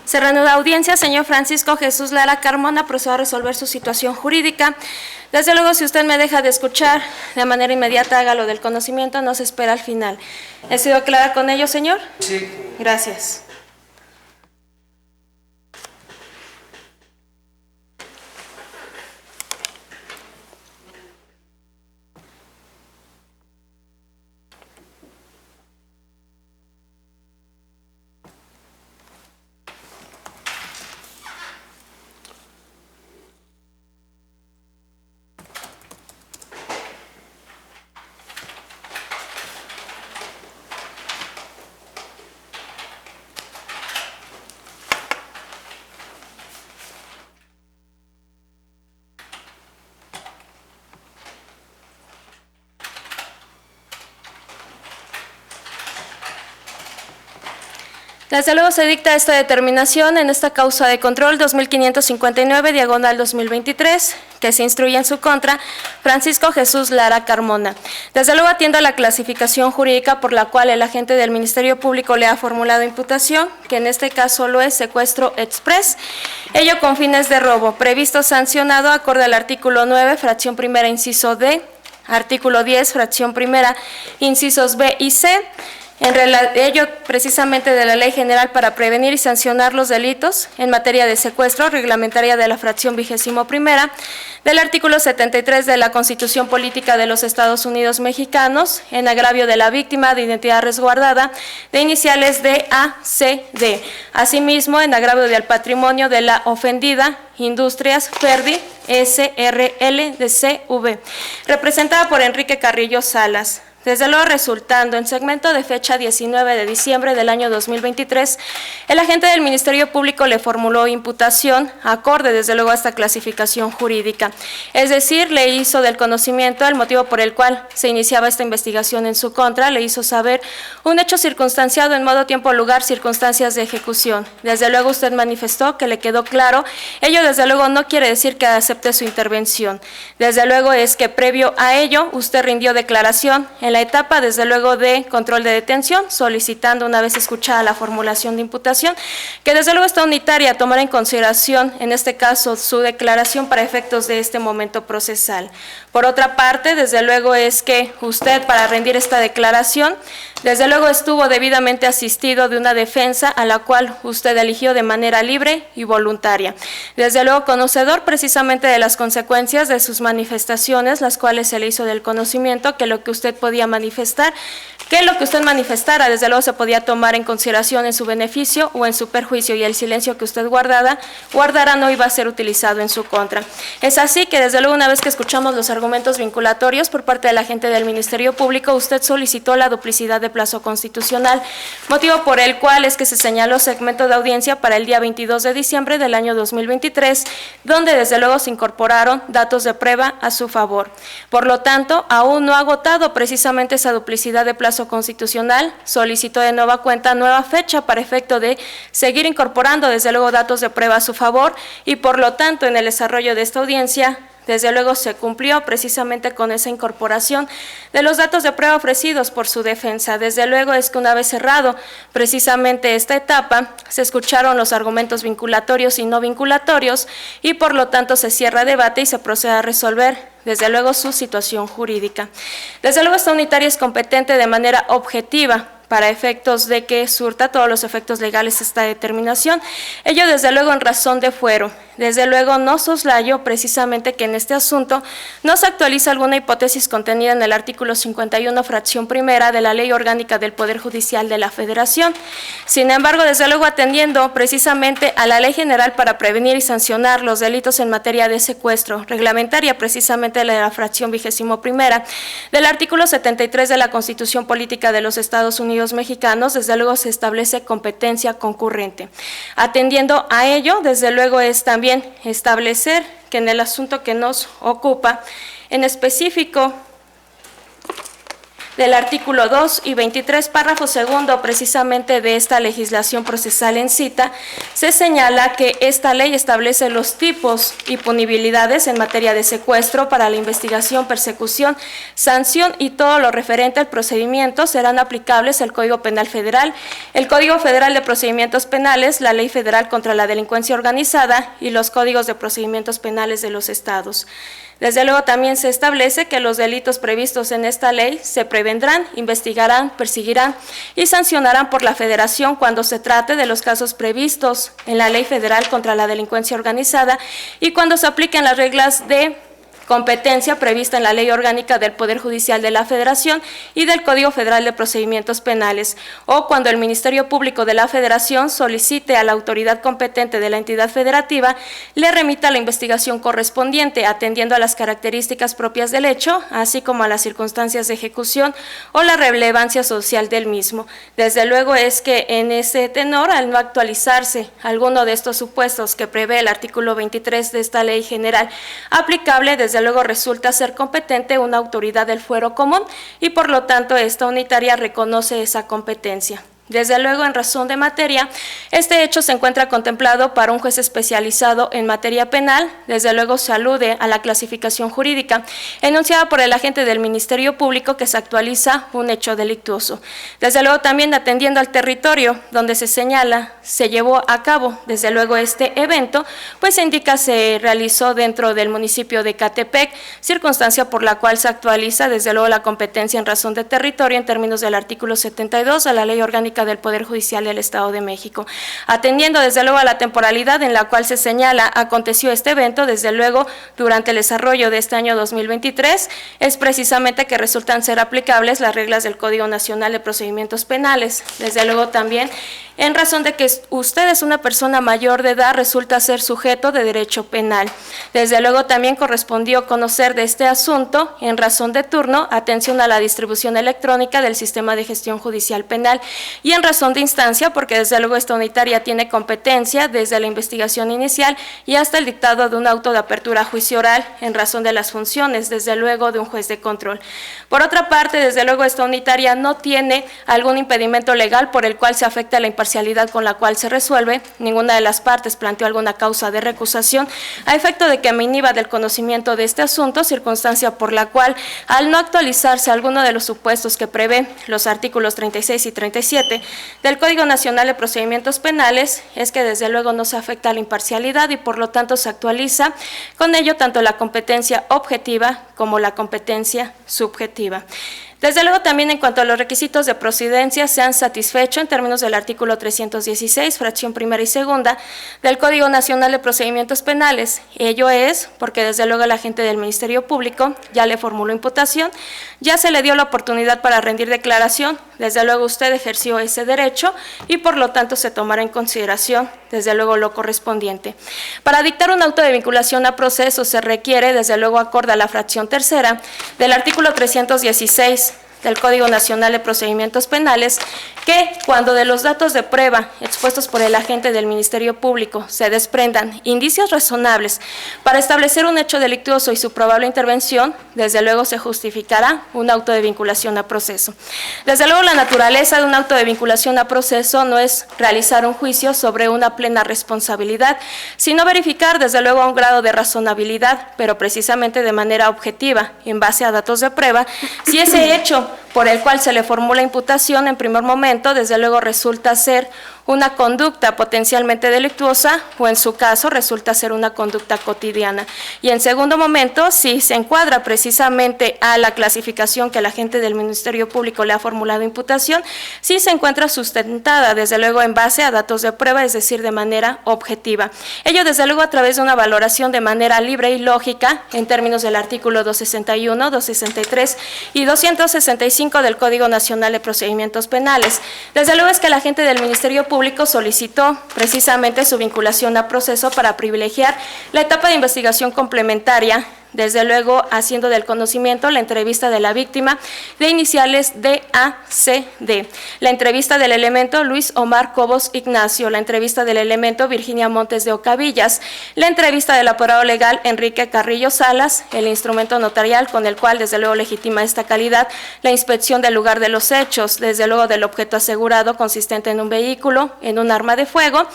Se reanuda audiencia. Señor Francisco Jesús Lara Carmona, procedo a resolver su situación jurídica. Desde luego, si usted me deja de escuchar de manera inmediata, hágalo del conocimiento, no se espera al final. ¿He sido clara con ello, señor? Sí. Gracias. Desde luego se dicta esta determinación en esta causa de control 2559/2023, que se instruye en su contra Francisco Jesús Lara Carmona. Desde luego atiendo a la clasificación jurídica por la cual el agente del Ministerio Público le ha formulado imputación, que en este caso lo es secuestro express, ello con fines de robo, previsto sancionado acorde al artículo 9, fracción primera, inciso D, artículo 10, fracción primera, incisos B y C, ello precisamente de la Ley General para prevenir y sancionar los delitos en materia de secuestro, reglamentaria de la fracción 21ª, del artículo 73 de la Constitución Política de los Estados Unidos Mexicanos, en agravio de la víctima de identidad resguardada, de iniciales D, A, C, D. Asimismo, en agravio del patrimonio de la ofendida, Industrias Ferdi, S.R.L. de C.V., representada por Enrique Carrillo Salas. Desde luego, resultando en segmento de fecha 19 de diciembre del año 2023, el agente del Ministerio Público le formuló imputación acorde desde luego a esta clasificación jurídica. Es decir, le hizo del conocimiento el motivo por el cual se iniciaba esta investigación en su contra, le hizo saber un hecho circunstanciado en modo, tiempo, lugar, circunstancias de ejecución. Desde luego usted manifestó que le quedó claro, ello desde luego no quiere decir que acepte su intervención. Desde luego es que previo a ello usted rindió declaración en la etapa, desde luego, de control de detención, solicitando, una vez escuchada la formulación de imputación, que desde luego está unitaria a tomar en consideración, en este caso, su declaración para efectos de este momento procesal. Por otra parte, desde luego es que usted, para rendir esta declaración, desde luego estuvo debidamente asistido de una defensa a la cual usted eligió de manera libre y voluntaria. Desde luego conocedor precisamente de las consecuencias de sus manifestaciones, las cuales se le hizo del conocimiento que lo que usted podía manifestar, que lo que usted manifestara desde luego se podía tomar en consideración en su beneficio o en su perjuicio, y el silencio que usted guardara no iba a ser utilizado en su contra. Es así que desde luego, una vez que escuchamos los argumentos vinculatorios por parte del agente del Ministerio Público, usted solicitó la duplicidad de plazo constitucional, motivo por el cual es que se señaló segmento de audiencia para el día 22 de diciembre del año 2023, donde desde luego se incorporaron datos de prueba a su favor. Por lo tanto, aún no ha agotado precisamente esa duplicidad de plazo constitucional, solicitó de nueva cuenta nueva fecha para efecto de seguir incorporando desde luego datos de prueba a su favor, y por lo tanto en el desarrollo de esta audiencia desde luego se cumplió precisamente con esa incorporación de los datos de prueba ofrecidos por su defensa. Desde luego es que una vez cerrado precisamente esta etapa, se escucharon los argumentos vinculatorios y no vinculatorios, y por lo tanto se cierra debate y se procede a resolver desde luego su situación jurídica. Desde luego esta unitaria es competente de manera objetiva para efectos de que surta todos los efectos legales esta determinación. Ello desde luego en razón de fuero. Desde luego no soslayo precisamente que en este asunto no se actualiza alguna hipótesis contenida en el artículo 51, fracción primera de la Ley Orgánica del Poder Judicial de la Federación. Sin embargo, desde luego atendiendo precisamente a la Ley General para prevenir y sancionar los delitos en materia de secuestro, reglamentaria precisamente de la fracción 21ª del artículo 73 de la Constitución Política de los Estados Unidos Mexicanos, desde luego se establece competencia concurrente. Atendiendo a ello, desde luego es también establecer que en el asunto que nos ocupa, en específico, del artículo 2 y 23, párrafo segundo, precisamente de esta legislación procesal en cita, se señala que esta ley establece los tipos y punibilidades en materia de secuestro para la investigación, persecución, sanción y todo lo referente al procedimiento serán aplicables el Código Penal Federal, el Código Federal de Procedimientos Penales, la Ley Federal contra la Delincuencia Organizada y los Códigos de Procedimientos Penales de los estados. Desde luego también se establece que los delitos previstos en esta ley se prevendrán, investigarán, perseguirán y sancionarán por la Federación cuando se trate de los casos previstos en la Ley Federal contra la Delincuencia Organizada y cuando se apliquen las reglas de competencia prevista en la Ley Orgánica del Poder Judicial de la Federación y del Código Federal de Procedimientos Penales, o cuando el Ministerio Público de la Federación solicite a la autoridad competente de la entidad federativa le remita la investigación correspondiente, atendiendo a las características propias del hecho, así como a las circunstancias de ejecución o la relevancia social del mismo. Desde luego es que en ese tenor, al no actualizarse alguno de estos supuestos que prevé el artículo 23 de esta ley general aplicable, desde luego resulta ser competente una autoridad del fuero común y por lo tanto esta unitaria reconoce esa competencia. Desde luego, en razón de materia, este hecho se encuentra contemplado para un juez especializado en materia penal. Desde luego se alude a la clasificación jurídica enunciada por el agente del Ministerio Público que se actualiza un hecho delictuoso. Desde luego también atendiendo al territorio donde se señala se llevó a cabo, desde luego este evento, pues se indica se realizó dentro del municipio de Ecatepec, circunstancia por la cual se actualiza desde luego la competencia en razón de territorio en términos del artículo 72 de la Ley Orgánica del Poder Judicial del Estado de México. Atendiendo desde luego a la temporalidad en la cual se señala aconteció este evento, desde luego durante el desarrollo de este año 2023, es precisamente que resultan ser aplicables las reglas del Código Nacional de Procedimientos Penales. Desde luego también en razón de que usted es una persona mayor de edad, resulta ser sujeto de derecho penal. Desde luego también correspondió conocer de este asunto en razón de turno, atención a la distribución electrónica del sistema de gestión judicial penal y en razón de instancia, porque desde luego esta unitaria tiene competencia desde la investigación inicial y hasta el dictado de un auto de apertura a juicio oral en razón de las funciones, desde luego de un juez de control. Por otra parte, desde luego esta unitaria no tiene algún impedimento legal por el cual se afecta la imparcialidad con la cual se resuelve, ninguna de las partes planteó alguna causa de recusación a efecto de que me inhiba del conocimiento de este asunto, circunstancia por la cual, al no actualizarse alguno de los supuestos que prevé los artículos 36 y 37 del Código Nacional de Procedimientos Penales, es que desde luego no se afecta a la imparcialidad y por lo tanto se actualiza con ello tanto la competencia objetiva como la competencia subjetiva. Desde luego también en cuanto a los requisitos de procedencia se han satisfecho en términos del artículo 316, fracción primera y segunda del Código Nacional de Procedimientos Penales. Ello es porque desde luego el agente del Ministerio Público ya le formuló imputación, ya se le dio la oportunidad para rendir declaración, desde luego usted ejerció ese derecho y por lo tanto se tomará en consideración desde luego lo correspondiente. Para dictar un auto de vinculación a proceso se requiere desde luego acorde a la fracción tercera del artículo 316 del Código Nacional de Procedimientos Penales, que cuando de los datos de prueba expuestos por el agente del Ministerio Público se desprendan indicios razonables para establecer un hecho delictuoso y su probable intervención, desde luego se justificará un auto de vinculación a proceso. Desde luego la naturaleza de un auto de vinculación a proceso no es realizar un juicio sobre una plena responsabilidad, sino verificar desde luego un grado de razonabilidad, pero precisamente de manera objetiva, en base a datos de prueba, si ese hecho por el cual se le formula imputación en primer momento, desde luego resulta ser una conducta potencialmente delictuosa o en su caso resulta ser una conducta cotidiana. Y en segundo momento, si se encuadra precisamente a la clasificación que el agente del Ministerio Público le ha formulado imputación, si se encuentra sustentada desde luego en base a datos de prueba, es decir, de manera objetiva. Ello desde luego a través de una valoración de manera libre y lógica en términos del artículo 261, 263 y 265 del Código Nacional de Procedimientos Penales. Desde luego es que el agente del Ministerio Público solicitó precisamente su vinculación a proceso para privilegiar la etapa de investigación complementaria desde luego haciendo del conocimiento la entrevista de la víctima de iniciales DACD, la entrevista del elemento Luis Omar Cobos Ignacio, la entrevista del elemento Virginia Montes de Ocavillas, la entrevista del apoderado legal Enrique Carrillo Salas, el instrumento notarial con el cual desde luego legitima esta calidad, la inspección del lugar de los hechos, desde luego del objeto asegurado consistente en un vehículo, en un arma de fuego,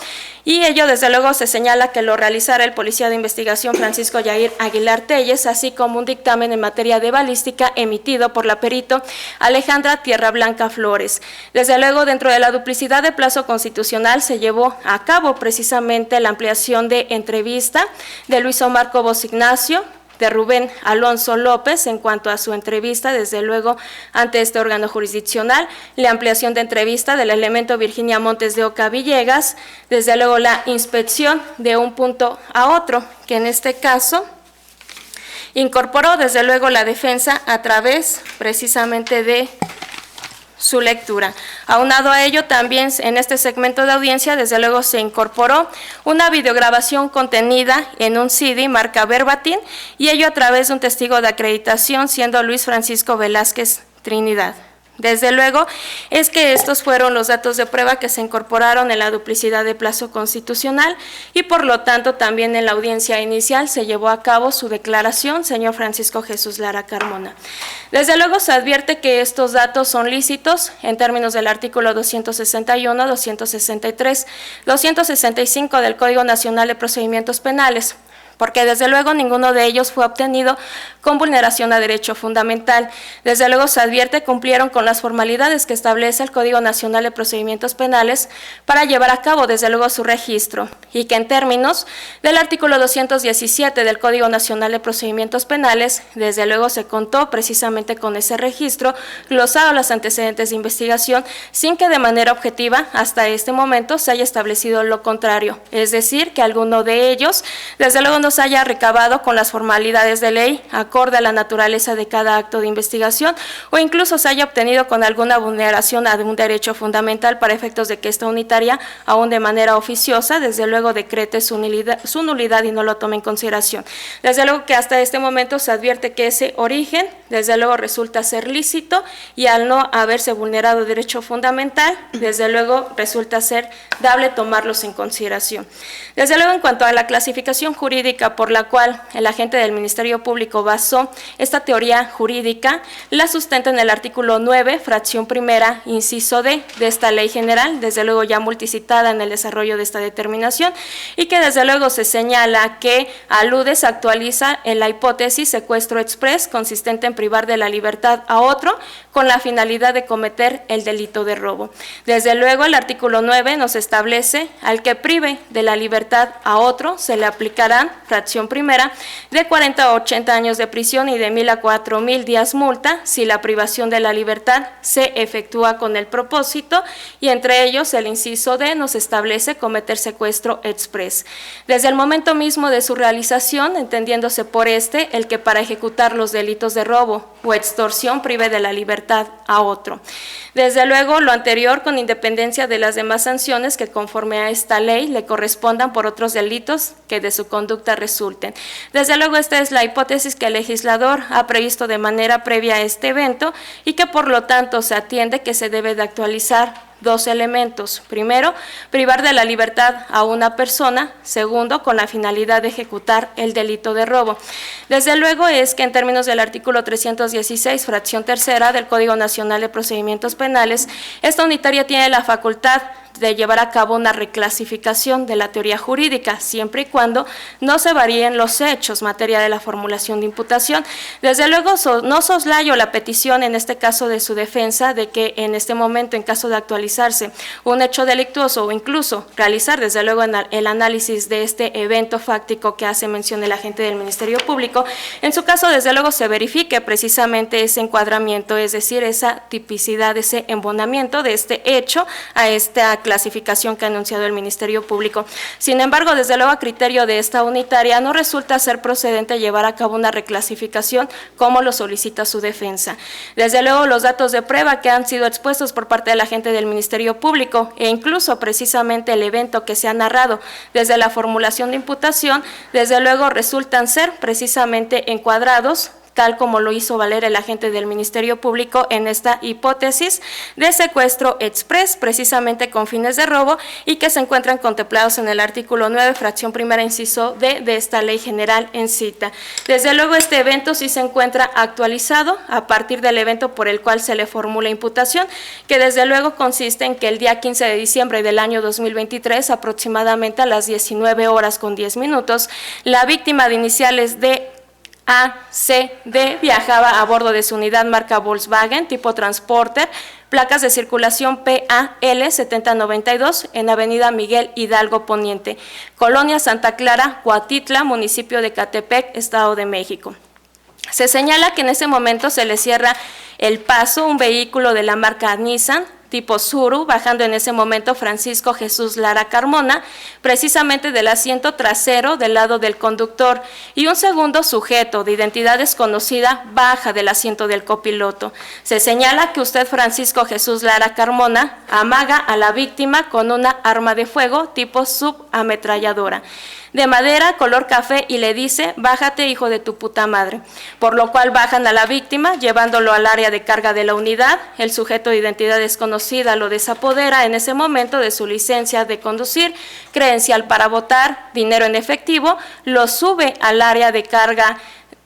y ello desde luego se señala que lo realizara el policía de investigación Francisco Yair Aguilar Telles, así como un dictamen en materia de balística emitido por la perito Alejandra Tierra Blanca Flores. Desde luego, dentro de la duplicidad de plazo constitucional se llevó a cabo precisamente la ampliación de entrevista de Luis Omar Cobos Ignacio, de Rubén Alonso López en cuanto a su entrevista, desde luego, ante este órgano jurisdiccional, la ampliación de entrevista del elemento Virginia Montes de Oca Villegas, desde luego la inspección de un punto a otro, que en este caso incorporó desde luego la defensa a través precisamente de su lectura. Aunado a ello, también en este segmento de audiencia, desde luego se incorporó una videograbación contenida en un CD marca Verbatim, y ello a través de un testigo de acreditación, siendo Luis Francisco Velázquez Trinidad. Desde luego, es que estos fueron los datos de prueba que se incorporaron en la duplicidad de plazo constitucional y por lo tanto también en la audiencia inicial se llevó a cabo su declaración, señor Francisco Jesús Lara Carmona. Desde luego se advierte que estos datos son lícitos en términos del artículo 261, 263, 265 del Código Nacional de Procedimientos Penales, porque desde luego ninguno de ellos fue obtenido con vulneración a derecho fundamental. Desde luego se advierte cumplieron con las formalidades que establece el Código Nacional de Procedimientos Penales para llevar a cabo desde luego su registro, y que en términos del artículo 217 del Código Nacional de Procedimientos Penales, desde luego se contó precisamente con ese registro, glosado los antecedentes de investigación, sin que de manera objetiva hasta este momento se haya establecido lo contrario, es decir, que alguno de ellos desde luego no se haya recabado con las formalidades de ley acorde a la naturaleza de cada acto de investigación o incluso se haya obtenido con alguna vulneración a un derecho fundamental para efectos de que esta unitaria, aún de manera oficiosa, desde luego decrete su nulidad y no lo tome en consideración. Desde luego que hasta este momento se advierte que ese origen, desde luego resulta ser lícito y al no haberse vulnerado derecho fundamental, desde luego resulta ser dable tomarlos en consideración. Desde luego, en cuanto a la clasificación jurídica por la cual el agente del Ministerio Público basó esta teoría jurídica, la sustenta en el artículo 9, fracción primera, inciso D, de esta ley general, desde luego ya multicitada en el desarrollo de esta determinación, y que desde luego se señala que alude, se actualiza en la hipótesis secuestro express, consistente en privar de la libertad a otro, con la finalidad de cometer el delito de robo. Desde luego, el artículo 9 nos establece al que prive de la libertad a otro, se le aplicarán, fracción primera, de 40 a 80 años de prisión y de 1,000 a 4,000 días multa si la privación de la libertad se efectúa con el propósito, y entre ellos el inciso D nos establece cometer secuestro express. Desde el momento mismo de su realización, entendiéndose por este el que para ejecutar los delitos de robo o extorsión prive de la libertad a otro. Desde luego, lo anterior con independencia de las demás sanciones que conforme a esta ley le correspondan por otros delitos que de su conducta resulten. Desde luego, esta es la hipótesis que el legislador ha previsto de manera previa a este evento y que por lo tanto se atiende que se debe de actualizar dos elementos. Primero, privar de la libertad a una persona. Segundo, con la finalidad de ejecutar el delito de robo. Desde luego es que en términos del artículo 316, fracción tercera del Código Nacional de Procedimientos Penales, esta unitaria tiene la facultad de llevar a cabo una reclasificación de la teoría jurídica, siempre y cuando no se varíen los hechos, materia de la formulación de imputación. Desde luego, no soslayo la petición, en este caso de su defensa, de que en este momento, en caso de actualizarse un hecho delictuoso o incluso realizar, desde luego, el análisis de este evento fáctico que hace mención el agente del Ministerio Público, en su caso, desde luego, se verifique precisamente ese encuadramiento, es decir, esa tipicidad, ese embonamiento de este hecho a esta clasificación que ha anunciado el Ministerio Público. Sin embargo, desde luego, a criterio de esta unitaria, no resulta ser procedente llevar a cabo una reclasificación como lo solicita su defensa. Desde luego, los datos de prueba que han sido expuestos por parte del agente del Ministerio Ministerio Público e incluso precisamente el evento que se ha narrado desde la formulación de imputación, desde luego resultan ser precisamente encuadrados tal como lo hizo valer el agente del Ministerio Público en esta hipótesis de secuestro express, precisamente con fines de robo, y que se encuentran contemplados en el artículo 9, fracción primera, inciso D, de esta ley general en cita. Desde luego, este evento sí se encuentra actualizado a partir del evento por el cual se le formula imputación, que desde luego consiste en que el día 15 de diciembre del año 2023, aproximadamente a las 19:10, la víctima de iniciales de ACD viajaba a bordo de su unidad marca Volkswagen tipo Transporter, placas de circulación PAL 7092 en Avenida Miguel Hidalgo Poniente, Colonia Santa Clara, Cuatitla, municipio de Catepec, Estado de México. Se señala que en ese momento se le cierra el paso un vehículo de la marca Nissan tipo Tsuru, bajando en ese momento Francisco Jesús Lara Carmona, precisamente del asiento trasero del lado del conductor, y un segundo sujeto de identidad desconocida baja del asiento del copiloto. Se señala que usted, Francisco Jesús Lara Carmona, amaga a la víctima con una arma de fuego tipo subametralladora de madera color café y le dice: bájate, hijo de tu puta madre, por lo cual bajan a la víctima llevándolo al área de carga de la unidad. El sujeto de identidad desconocida lo desapodera en ese momento de su licencia de conducir, credencial para votar, dinero en efectivo, lo sube al área de carga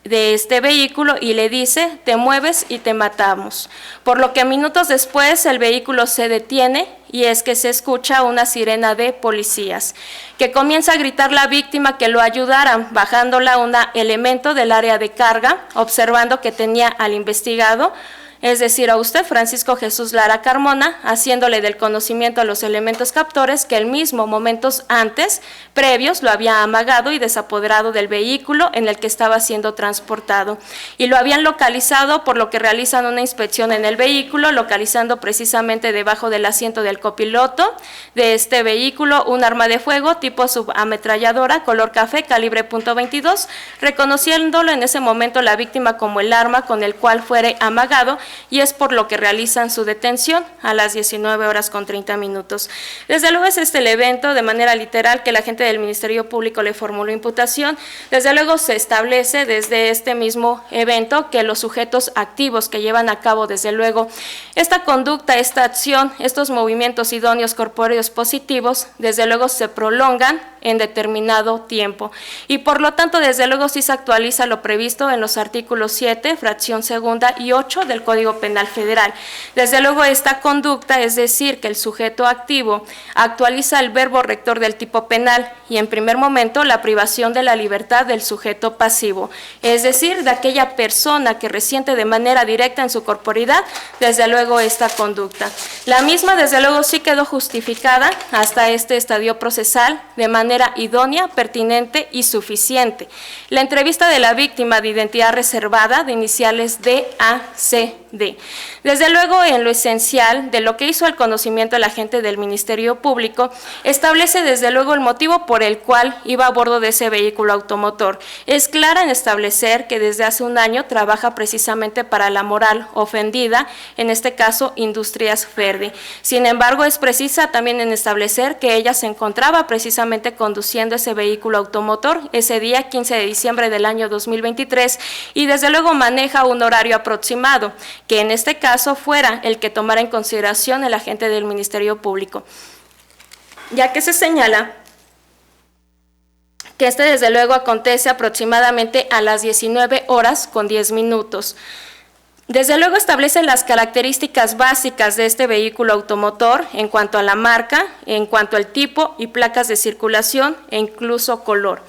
de este vehículo y le dice: te mueves y te matamos. Por lo que minutos después el vehículo se detiene y es que se escucha una sirena de policías, que comienza a gritar la víctima que lo ayudaran, bajándola un elemento del área de carga, observando que tenía al investigado, es decir, a usted, Francisco Jesús Lara Carmona, haciéndole del conocimiento a los elementos captores que el mismo momentos antes, previos, lo había amagado y desapoderado del vehículo en el que estaba siendo transportado, y lo habían localizado, por lo que realizan una inspección en el vehículo, localizando precisamente debajo del asiento del copiloto de este vehículo un arma de fuego tipo subametralladora color café calibre .22, reconociéndolo en ese momento la víctima como el arma con el cual fuere amagado, y es por lo que realizan su detención a las 19:30. Desde luego es el evento de manera literal que la agente del Ministerio Público le formuló imputación. Desde luego se establece desde este mismo evento que los sujetos activos que llevan a cabo desde luego esta conducta, esta acción, estos movimientos idóneos corpóreos positivos, desde luego se prolongan en determinado tiempo, y por lo tanto desde luego sí se actualiza lo previsto en los artículos 7, fracción segunda y 8 del Código Penal Federal. Desde luego esta conducta, es decir, que el sujeto activo actualiza el verbo rector del tipo penal y en primer momento la privación de la libertad del sujeto pasivo, es decir, de aquella persona que resiente de manera directa en su corporidad, desde luego esta conducta. La misma desde luego sí quedó justificada hasta este estadio procesal de manera idónea, pertinente y suficiente. La entrevista de la víctima de identidad reservada de iniciales DACD. Desde luego, en lo esencial de lo que hizo el conocimiento el agente del Ministerio Público, establece desde luego el motivo por el cual iba a bordo de ese vehículo automotor. Es clara en establecer que desde hace un año trabaja precisamente para la moral ofendida, en este caso Industrias Ferdi. Sin embargo, es precisa también en establecer que ella se encontraba precisamente conduciendo ese vehículo automotor ese día 15 de diciembre del año 2023 y desde luego maneja un horario aproximado, que en este caso fuera el que tomara en consideración el agente del Ministerio Público, ya que se señala que este desde luego acontece aproximadamente a las 19:10. Desde luego establece las características básicas de este vehículo automotor en cuanto a la marca, en cuanto al tipo y placas de circulación e incluso color.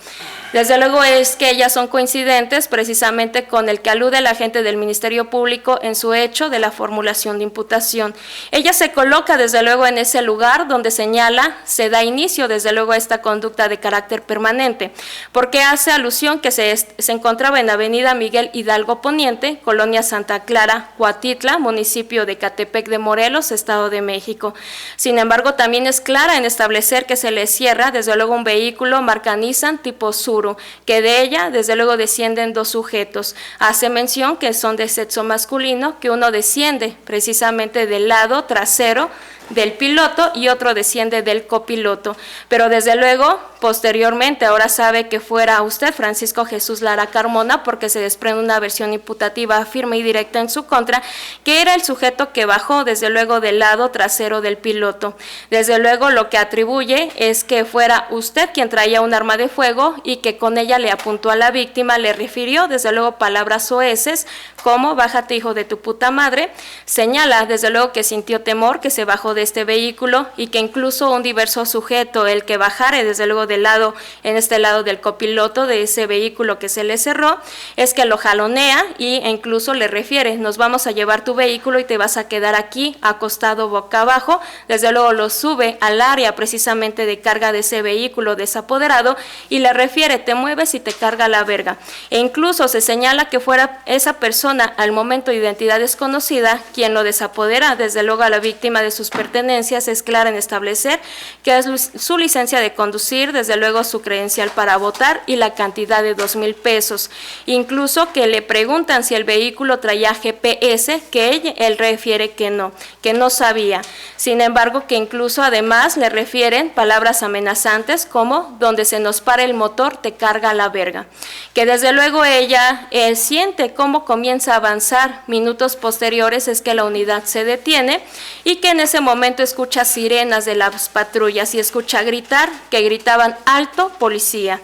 Desde luego es que ellas son coincidentes precisamente con el que alude el agente del Ministerio Público en su hecho de la formulación de imputación. Ella se coloca desde luego en ese lugar donde señala, se da inicio desde luego a esta conducta de carácter permanente, porque hace alusión que se encontraba en Avenida Miguel Hidalgo Poniente, Colonia Santa Clara, Cuatitla, municipio de Catepec de Morelos, Estado de México. Sin embargo, también es clara en establecer que se le cierra desde luego un vehículo marca Nissan tipo Tsuru, que de ella desde luego descienden dos sujetos. Hace mención que son de sexo masculino, que uno desciende precisamente del lado trasero del piloto y otro desciende del copiloto. Pero desde luego, posteriormente, ahora sabe que fuera usted, Francisco Jesús Lara Carmona, porque se desprende una versión imputativa firme y directa en su contra, que era el sujeto que bajó desde luego del lado trasero del piloto. Desde luego lo que atribuye es que fuera usted quien traía un arma de fuego y que con ella le apuntó a la víctima, le refirió desde luego palabras soeces como bájate hijo de tu puta madre. Señala desde luego que sintió temor, que se bajó de este vehículo y que incluso un diverso sujeto, el que bajare desde luego del lado, en este lado del copiloto de ese vehículo que se le cerró, es que lo jalonea e incluso le refiere, nos vamos a llevar tu vehículo y te vas a quedar aquí acostado boca abajo. Desde luego lo sube al área precisamente de carga de ese vehículo desapoderado y le refiere, te mueves y te carga la verga. E incluso se señala que fuera esa persona al momento de identidad desconocida quien lo desapodera. Desde luego a la víctima de sus pertenencias es clara en establecer que es su licencia de conducir, desde luego su credencial para votar y la cantidad de 2,000 pesos. Incluso que le preguntan si el vehículo traía GPS, que él refiere que no sabía. Sin embargo, que incluso además le refieren palabras amenazantes como donde se nos para el motor te carga la verga. Que desde luego ella siente cómo comienza a avanzar. Minutos posteriores es que la unidad se detiene y que en ese momento escucha sirenas de las patrullas y escucha gritar, que gritaban alto policía.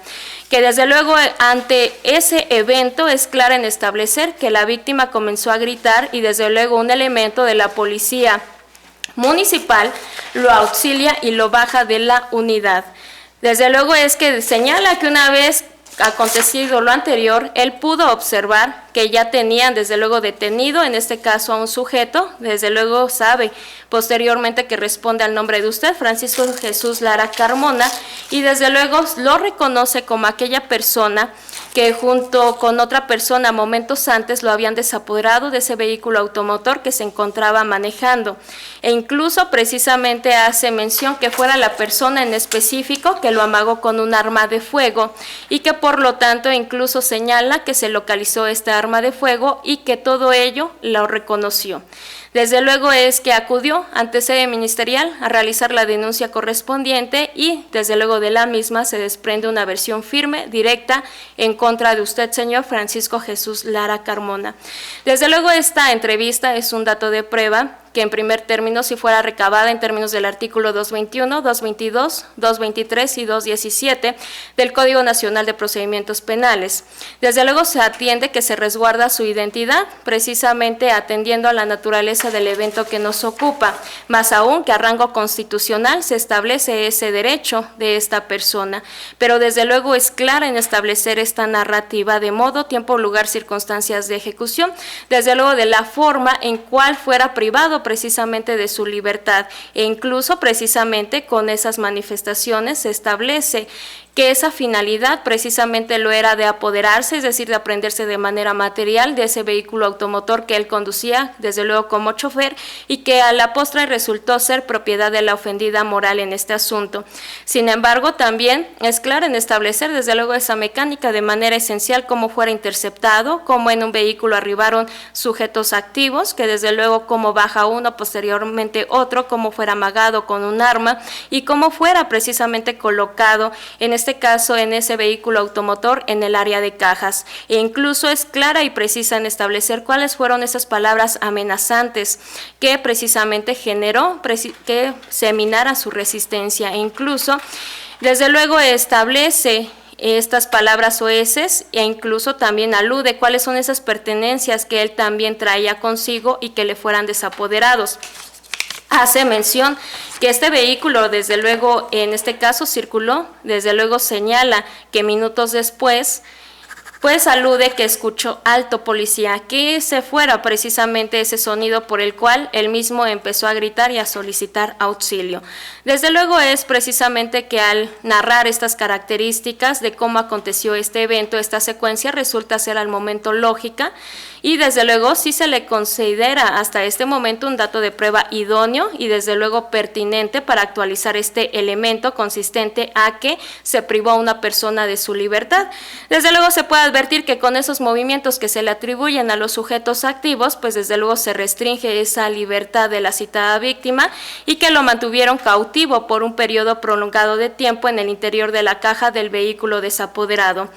Que desde luego ante ese evento es clara en establecer que la víctima comenzó a gritar y desde luego un elemento de la policía municipal lo auxilia y lo baja de la unidad. Desde luego es que señala que una vez acontecido lo anterior, él pudo observar que ya tenían desde luego detenido, en este caso a un sujeto, desde luego sabe posteriormente que responde al nombre de usted, Francisco Jesús Lara Carmona, y desde luego lo reconoce como aquella persona que junto con otra persona momentos antes lo habían desapoderado de ese vehículo automotor que se encontraba manejando. E incluso precisamente hace mención que fuera la persona en específico que lo amagó con un arma de fuego y que por lo tanto incluso señala que se localizó esta arma de fuego y que todo ello lo reconoció. Desde luego es que acudió ante sede ministerial a realizar la denuncia correspondiente y desde luego de la misma se desprende una versión firme, directa, en contra de usted, señor Francisco Jesús Lara Carmona. Desde luego esta entrevista es un dato de prueba que en primer término, si fuera recabada en términos del artículo 221, 222, 223 y 217 del Código Nacional de Procedimientos Penales. Desde luego se atiende que se resguarda su identidad, precisamente atendiendo a la naturaleza del evento que nos ocupa, más aún que a rango constitucional se establece ese derecho de esta persona, pero desde luego es clara en establecer esta narrativa de modo, tiempo, lugar, circunstancias de ejecución, desde luego de la forma en cual fuera privado precisamente de su libertad e incluso precisamente con esas manifestaciones se establece que esa finalidad precisamente lo era de apoderarse, es decir, de aprenderse de manera material de ese vehículo automotor que él conducía, desde luego como chofer, y que a la postre resultó ser propiedad de la ofendida moral en este asunto. Sin embargo, también es claro en establecer desde luego esa mecánica de manera esencial cómo fuera interceptado, cómo en un vehículo arribaron sujetos activos, que desde luego cómo baja uno, posteriormente otro, cómo fuera amagado con un arma y cómo fuera precisamente colocado en este caso en ese vehículo automotor en el área de cajas. E incluso es clara y precisa en establecer cuáles fueron esas palabras amenazantes que precisamente generó que se minara su resistencia. E incluso, desde luego, establece estas palabras soeces e incluso también alude cuáles son esas pertenencias que él también traía consigo y que le fueran desapoderados. Hace mención que este vehículo, desde luego, en este caso circuló, desde luego señala que minutos después, pues alude que escuchó alto policía, que se fuera precisamente ese sonido por el cual él mismo empezó a gritar y a solicitar auxilio. Desde luego es precisamente que al narrar estas características de cómo aconteció este evento, esta secuencia resulta ser al momento lógica y desde luego sí se le considera hasta este momento un dato de prueba idóneo y desde luego pertinente para actualizar este elemento consistente a que se privó a una persona de su libertad. Desde luego se puede advertir que con esos movimientos que se le atribuyen a los sujetos activos, pues desde luego se restringe esa libertad de la citada víctima y que lo mantuvieron cautivo por un periodo prolongado de tiempo en el interior de la caja del vehículo desapoderado,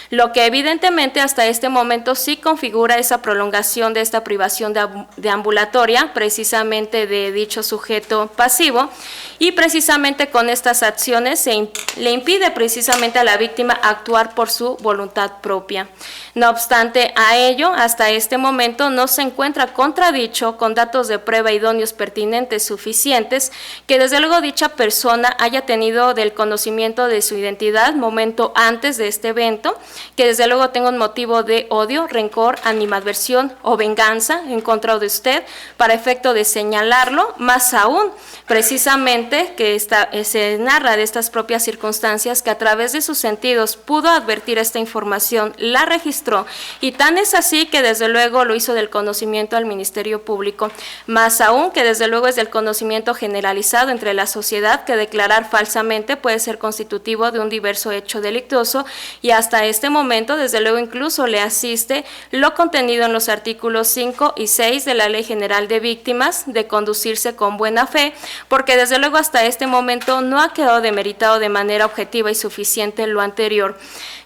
lo que evidentemente hasta este momento sí configura esa prolongación de esta privación de ambulatoria, precisamente de dicho sujeto pasivo, y precisamente con estas acciones le impide precisamente a la víctima actuar por su voluntad propia. No obstante a ello, hasta este momento no se encuentra contradicho con datos de prueba idóneos pertinentes suficientes que desde luego dicha persona haya tenido del conocimiento de su identidad momento antes de este evento, que desde luego tenga un motivo de odio, rencor, animadversión o venganza en contra de usted para efecto de señalarlo, más aún precisamente que se narra de estas propias circunstancias que a través de sus sentidos pudo advertir esta información, la registró y tan es así que desde luego lo hizo del conocimiento al Ministerio Público, más aún que desde luego es del conocimiento generalizado entre la sociedad que declarar falsamente puede ser constitutivo de un diverso hecho delictuoso y hasta este momento desde luego incluso le asiste lo contenido en los artículos 5 y 6 de la Ley General de Víctimas de conducirse con buena fe, porque desde luego hasta este momento no ha quedado demeritado de manera objetiva y suficiente lo anterior,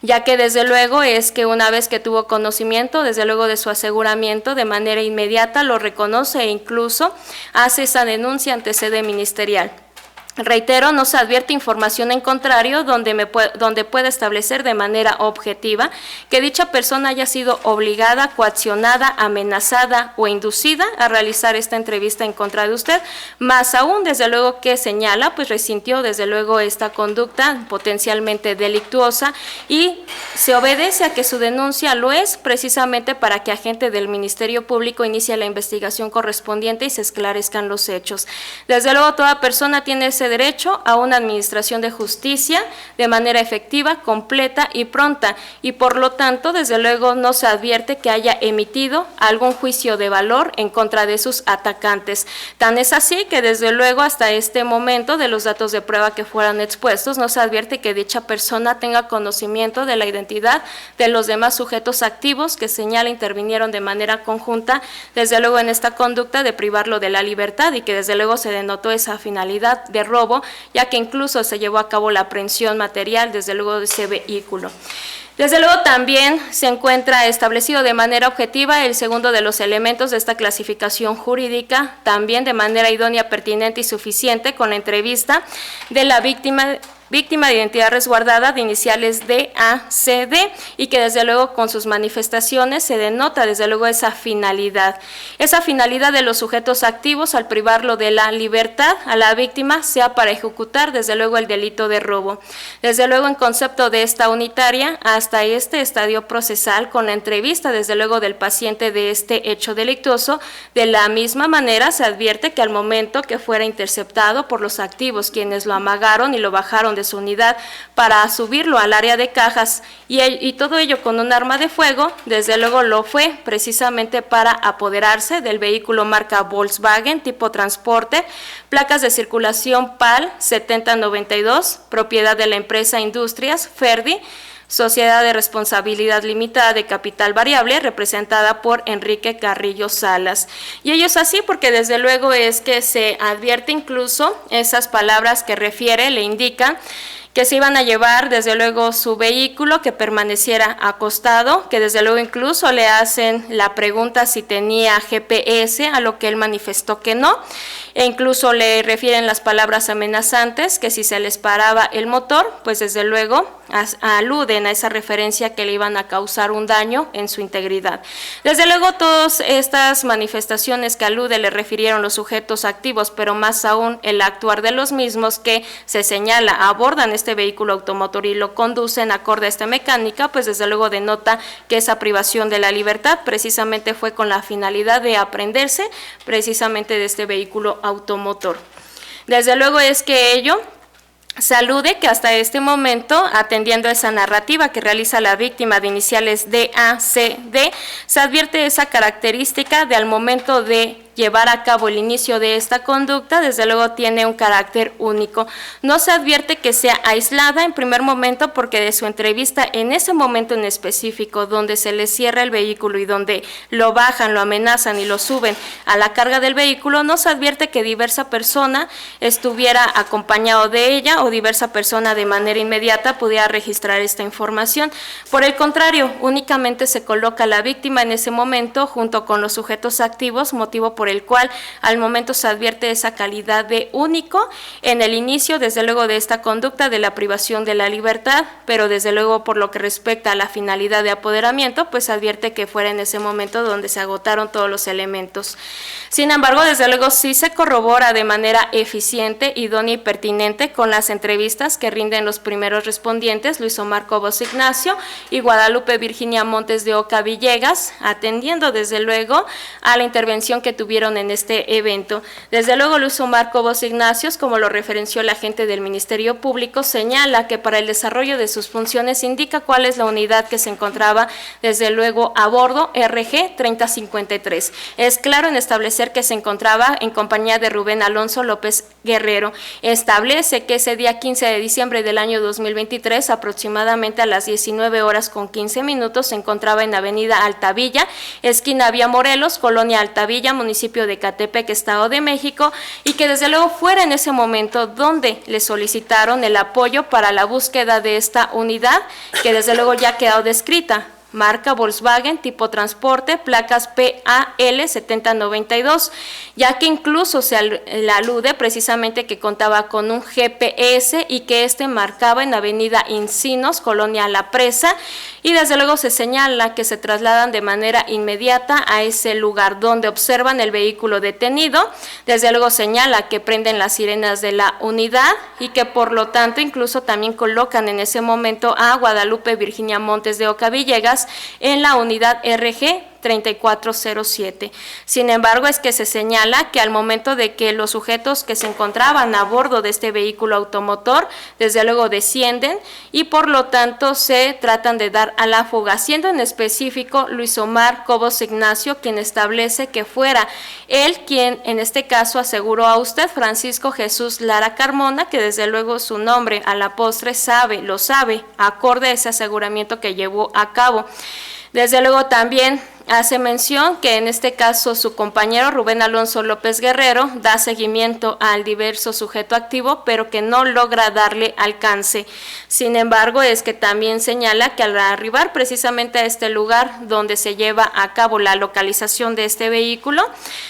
ya que desde luego es que una vez que tuvo conocimiento, desde luego de su aseguramiento, de manera inmediata lo reconoce e incluso hace esa denuncia ante sede ministerial. Reitero, no se advierte información en contrario donde pueda establecer de manera objetiva que dicha persona haya sido obligada, coaccionada, amenazada o inducida a realizar esta entrevista en contra de usted, más aún desde luego que señala, pues resintió desde luego esta conducta potencialmente delictuosa y se obedece a que su denuncia lo es precisamente para que agente del Ministerio Público inicie la investigación correspondiente y se esclarezcan los hechos. Desde luego toda persona tiene ese derecho a una administración de justicia de manera efectiva, completa y pronta y por lo tanto desde luego no se advierte que haya emitido algún juicio de valor en contra de sus atacantes. Tan es así que desde luego hasta este momento de los datos de prueba que fueran expuestos no se advierte que dicha persona tenga conocimiento de la identidad de los demás sujetos activos que señala intervinieron de manera conjunta desde luego en esta conducta de privarlo de la libertad y que desde luego se denotó esa finalidad de robo, ya que incluso se llevó a cabo la aprehensión material desde luego de ese vehículo. Desde luego también se encuentra establecido de manera objetiva el segundo de los elementos de esta clasificación jurídica, también de manera idónea, pertinente y suficiente con la entrevista de la víctima de identidad resguardada de iniciales DACD y que desde luego con sus manifestaciones se denota desde luego esa finalidad de los sujetos activos al privarlo de la libertad a la víctima sea para ejecutar desde luego el delito de robo. Desde luego en concepto de esta unitaria hasta este estadio procesal con la entrevista desde luego del paciente de este hecho delictuoso, de la misma manera se advierte que al momento que fuera interceptado por los activos quienes lo amagaron y lo bajaron de su unidad para subirlo al área de cajas y todo ello con un arma de fuego, desde luego lo fue precisamente para apoderarse del vehículo marca Volkswagen tipo transporte, placas de circulación PAL 7092, propiedad de la empresa Industrias Ferdi, Sociedad de Responsabilidad Limitada de Capital Variable, representada por Enrique Carrillo Salas. Y ello es así porque desde luego es que se advierte incluso esas palabras que refiere, le indican que se iban a llevar desde luego su vehículo, que permaneciera acostado, que desde luego incluso le hacen la pregunta si tenía GPS, a lo que él manifestó que no, e incluso le refieren las palabras amenazantes, que si se les paraba el motor, pues desde luego aluden a esa referencia que le iban a causar un daño en su integridad. Desde luego todas estas manifestaciones que alude le refirieron los sujetos activos, pero más aún el actuar de los mismos que se señala abordan este vehículo automotor y lo conducen acorde a esta mecánica, pues desde luego denota que esa privación de la libertad precisamente fue con la finalidad de aprenderse precisamente de este vehículo automotor. Desde luego es que ello se alude que hasta este momento, atendiendo a esa narrativa que realiza la víctima de iniciales DACD, se advierte esa característica de al momento de llevar a cabo el inicio de esta conducta, desde luego tiene un carácter único. No se advierte que sea aislada en primer momento porque de su entrevista en ese momento en específico donde se le cierra el vehículo y donde lo bajan, lo amenazan y lo suben a la carga del vehículo, no se advierte que diversa persona estuviera acompañado de ella o diversa persona de manera inmediata pudiera registrar esta información. Por el contrario, únicamente se coloca a la víctima en ese momento junto con los sujetos activos, motivo por el cual al momento se advierte esa calidad de único en el inicio, desde luego, de esta conducta de la privación de la libertad, pero desde luego por lo que respecta a la finalidad de apoderamiento, pues advierte que fuera en ese momento donde se agotaron todos los elementos. Sin embargo, desde luego sí se corrobora de manera eficiente, idónea y pertinente con las entrevistas que rinden los primeros respondientes, Luis Omar Cobos Ignacio y Guadalupe Virginia Montes de Oca Villegas, atendiendo desde luego a la intervención que tuvieron en este evento. Desde luego Luis Omar Cobos Ignacios, como lo referenció el agente del Ministerio Público, señala que para el desarrollo de sus funciones indica cuál es la unidad que se encontraba desde luego a bordo, RG 3053. Es claro en establecer que se encontraba en compañía de Rubén Alonso López Guerrero. Establece que ese día 15 de diciembre del año 2023, aproximadamente a las 19:15, se encontraba en Avenida Altavilla, esquina Vía Morelos, Colonia Altavilla, municipio de Ecatepec, Estado de México, y que desde luego fuera en ese momento donde le solicitaron el apoyo para la búsqueda de esta unidad, que desde luego ya ha quedado descrita. Marca Volkswagen, tipo transporte, placas PAL 7092, ya que incluso se le alude precisamente que contaba con un GPS y que este marcaba en Avenida Encinos, Colonia La Presa, y desde luego se señala que se trasladan de manera inmediata a ese lugar donde observan el vehículo detenido. Desde luego señala que prenden las sirenas de la unidad y que por lo tanto incluso también colocan en ese momento a Guadalupe Virginia Montes de Oca Villegas en la unidad RG 3407. Sin embargo, es que se señala que al momento de que los sujetos que se encontraban a bordo de este vehículo automotor, desde luego descienden y por lo tanto se tratan de dar a la fuga, siendo en específico Luis Omar Cobos Ignacio quien establece que fuera él quien en este caso aseguró a usted, Francisco Jesús Lara Carmona, que desde luego su nombre a la postre lo sabe, acorde a ese aseguramiento que llevó a cabo. Desde luego también hace mención que en este caso su compañero Rubén Alonso López Guerrero da seguimiento al diverso sujeto activo, pero que no logra darle alcance. Sin embargo, es que también señala que al arribar precisamente a este lugar donde se lleva a cabo la localización de este vehículo,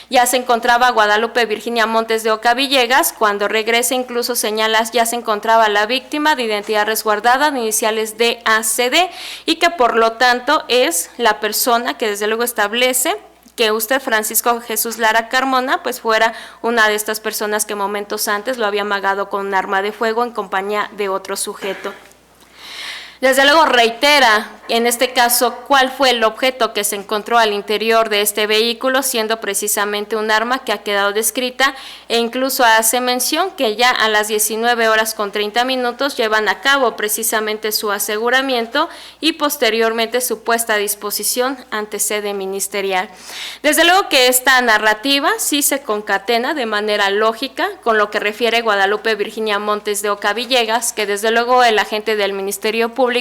ya se encontraba Guadalupe Virginia Montes de Oca Villegas. Cuando regresa, incluso señala, ya se encontraba la víctima de identidad resguardada de iniciales DACD y que por lo tanto es la persona que desde luego establece que usted, Francisco Jesús Lara Carmona, pues fuera una de estas personas que momentos antes lo había amagado con un arma de fuego en compañía de otro sujeto. Desde luego reitera, en este caso, cuál fue el objeto que se encontró al interior de este vehículo, siendo precisamente un arma que ha quedado descrita e incluso hace mención que ya a las 19:30 llevan a cabo precisamente su aseguramiento y posteriormente su puesta a disposición ante sede ministerial. Desde luego que esta narrativa sí se concatena de manera lógica con lo que refiere Guadalupe Virginia Montes de Oca Villegas, que desde luego el agente del Ministerio Público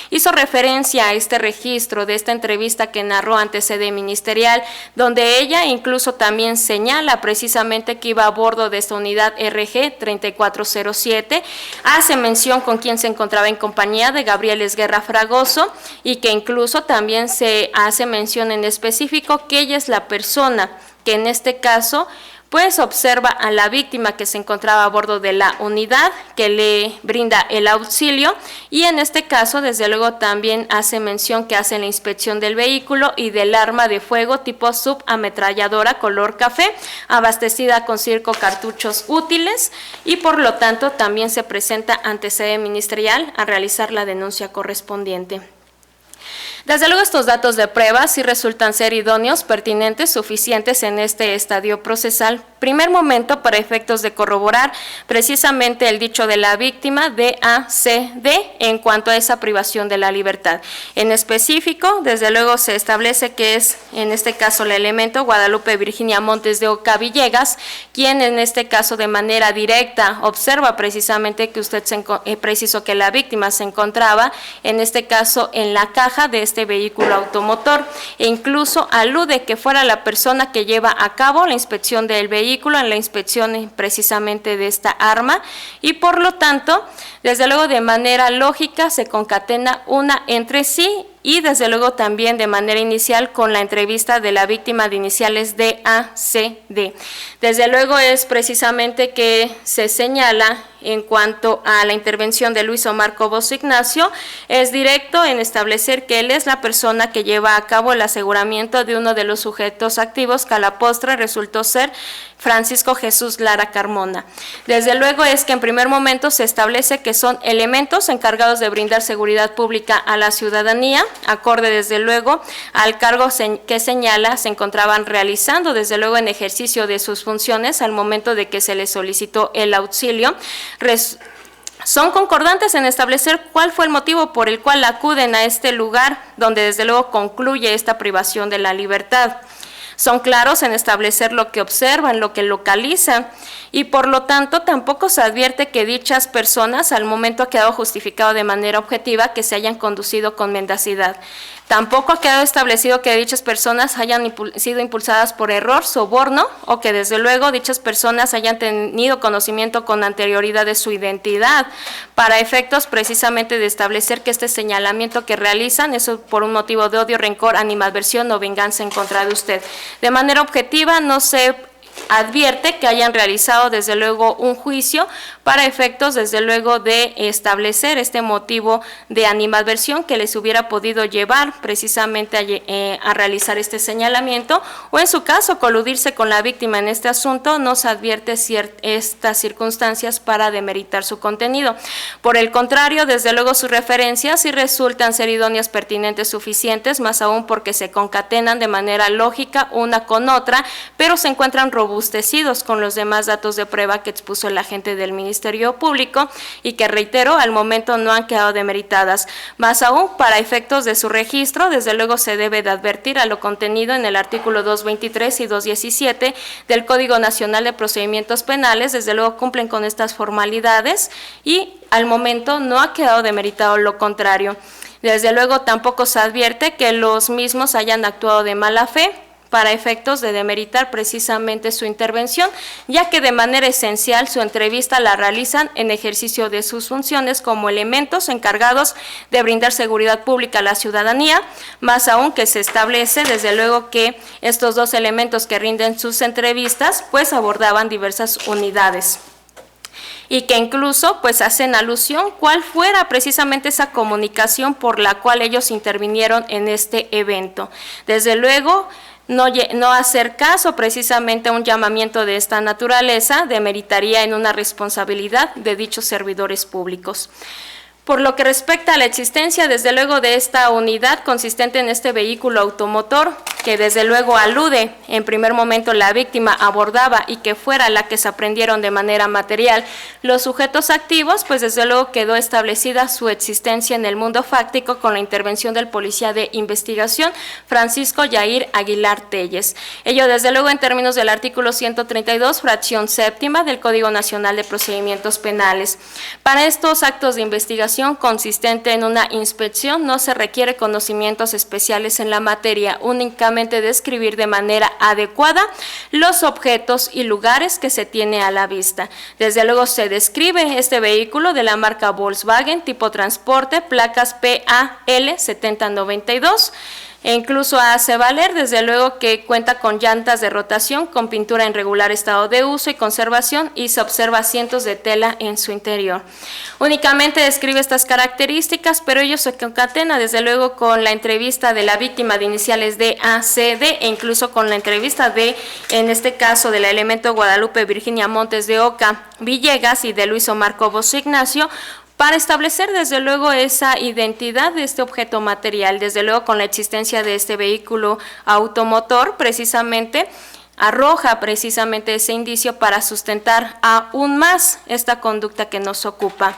hizo referencia a este registro de esta entrevista que narró ante sede ministerial, donde ella incluso también señala precisamente que iba a bordo de esta unidad RG 3407, hace mención con quien se encontraba en compañía de Gabriel Esguerra Fragoso y que incluso también se hace mención en específico que ella es la persona que en este caso pues observa a la víctima que se encontraba a bordo de la unidad, que le brinda el auxilio y en este caso desde luego también hace mención que hace la inspección del vehículo y del arma de fuego tipo subametralladora color café, abastecida con 5 cartuchos útiles y por lo tanto también se presenta ante sede ministerial a realizar la denuncia correspondiente. Desde luego estos datos de prueba sí resultan ser idóneos, pertinentes, suficientes en este estadio procesal. Primer momento para efectos de corroborar precisamente el dicho de la víctima de ACD en cuanto a esa privación de la libertad. En específico, desde luego se establece que es en este caso el elemento Guadalupe Virginia Montes de Oca Villegas, quien en este caso de manera directa observa precisamente que precisó que la víctima se encontraba en este caso en la caja de este vehículo automotor e incluso alude que fuera la persona que lleva a cabo la inspección del vehículo, en la inspección precisamente de esta arma y por lo tanto, desde luego de manera lógica se concatena una entre sí y desde luego también de manera inicial con la entrevista de la víctima de iniciales DACD. Desde luego es precisamente que se señala en cuanto a la intervención de Luis Omar Cobos Ignacio, es directo en establecer que él es la persona que lleva a cabo el aseguramiento de uno de los sujetos activos que a la postre resultó ser Francisco Jesús Lara Carmona. Desde luego es que en primer momento se establece que son elementos encargados de brindar seguridad pública a la ciudadanía, acorde desde luego al cargo que señala se encontraban realizando desde luego en ejercicio de sus funciones al momento de que se les solicitó el auxilio. Son concordantes en establecer cuál fue el motivo por el cual acuden a este lugar donde desde luego concluye esta privación de la libertad. Son claros en establecer lo que observan, lo que localizan y por lo tanto tampoco se advierte que dichas personas al momento ha quedado justificado de manera objetiva que se hayan conducido con mendacidad. Tampoco ha quedado establecido que dichas personas hayan sido impulsadas por error, soborno o que desde luego dichas personas hayan tenido conocimiento con anterioridad de su identidad para efectos precisamente de establecer que este señalamiento que realizan es por un motivo de odio, rencor, animadversión o venganza en contra de usted. De manera objetiva no se advierte que hayan realizado desde luego un juicio para efectos desde luego de establecer este motivo de animadversión que les hubiera podido llevar precisamente a realizar este señalamiento o en su caso coludirse con la víctima en este asunto, no se advierte estas circunstancias para demeritar su contenido. Por el contrario, desde luego sus referencias sí resultan ser idóneas, pertinentes, suficientes, más aún porque se concatenan de manera lógica una con otra, pero se encuentran robustecidos con los demás datos de prueba que expuso el agente del Ministerio Público y que, reitero, al momento no han quedado demeritadas. Más aún, para efectos de su registro, desde luego se debe de advertir a lo contenido en el artículo 223 y 217 del Código Nacional de Procedimientos Penales, desde luego cumplen con estas formalidades y al momento no ha quedado demeritado lo contrario. Desde luego tampoco se advierte que los mismos hayan actuado de mala fe para efectos de demeritar precisamente su intervención, ya que de manera esencial su entrevista la realizan en ejercicio de sus funciones como elementos encargados de brindar seguridad pública a la ciudadanía, más aún que se establece desde luego que estos dos elementos que rinden sus entrevistas pues abordaban diversas unidades y que incluso pues hacen alusión cuál fuera precisamente esa comunicación por la cual ellos intervinieron en este evento. Desde luego, no hacer caso precisamente a un llamamiento de esta naturaleza demeritaría en una responsabilidad de dichos servidores públicos. Por lo que respecta a la existencia, desde luego, de esta unidad consistente en este vehículo automotor, que desde luego alude, en primer momento la víctima abordaba y que fuera la que se aprendieron de manera material los sujetos activos, pues desde luego quedó establecida su existencia en el mundo fáctico con la intervención del policía de investigación Francisco Yair Aguilar Telles. Ello desde luego en términos del artículo 132, fracción séptima del Código Nacional de Procedimientos Penales. Para estos actos de investigación consistente en una inspección no se requiere conocimientos especiales en la materia, únicamente describir de manera adecuada los objetos y lugares que se tiene a la vista. Desde luego se describe este vehículo de la marca Volkswagen, tipo transporte, placas PAL 7092, e incluso hace valer desde luego que cuenta con llantas de rotación con pintura en regular estado de uso y conservación y se observa asientos de tela en su interior. Únicamente describe estas características, pero ello se concatena desde luego con la entrevista de la víctima de iniciales DACD e incluso con la entrevista de, en este caso, del elemento Guadalupe Virginia Montes de Oca Villegas y de Luis Omar Cobos Ignacio, para establecer desde luego esa identidad de este objeto material, desde luego con la existencia de este vehículo automotor precisamente arroja precisamente ese indicio para sustentar aún más esta conducta que nos ocupa.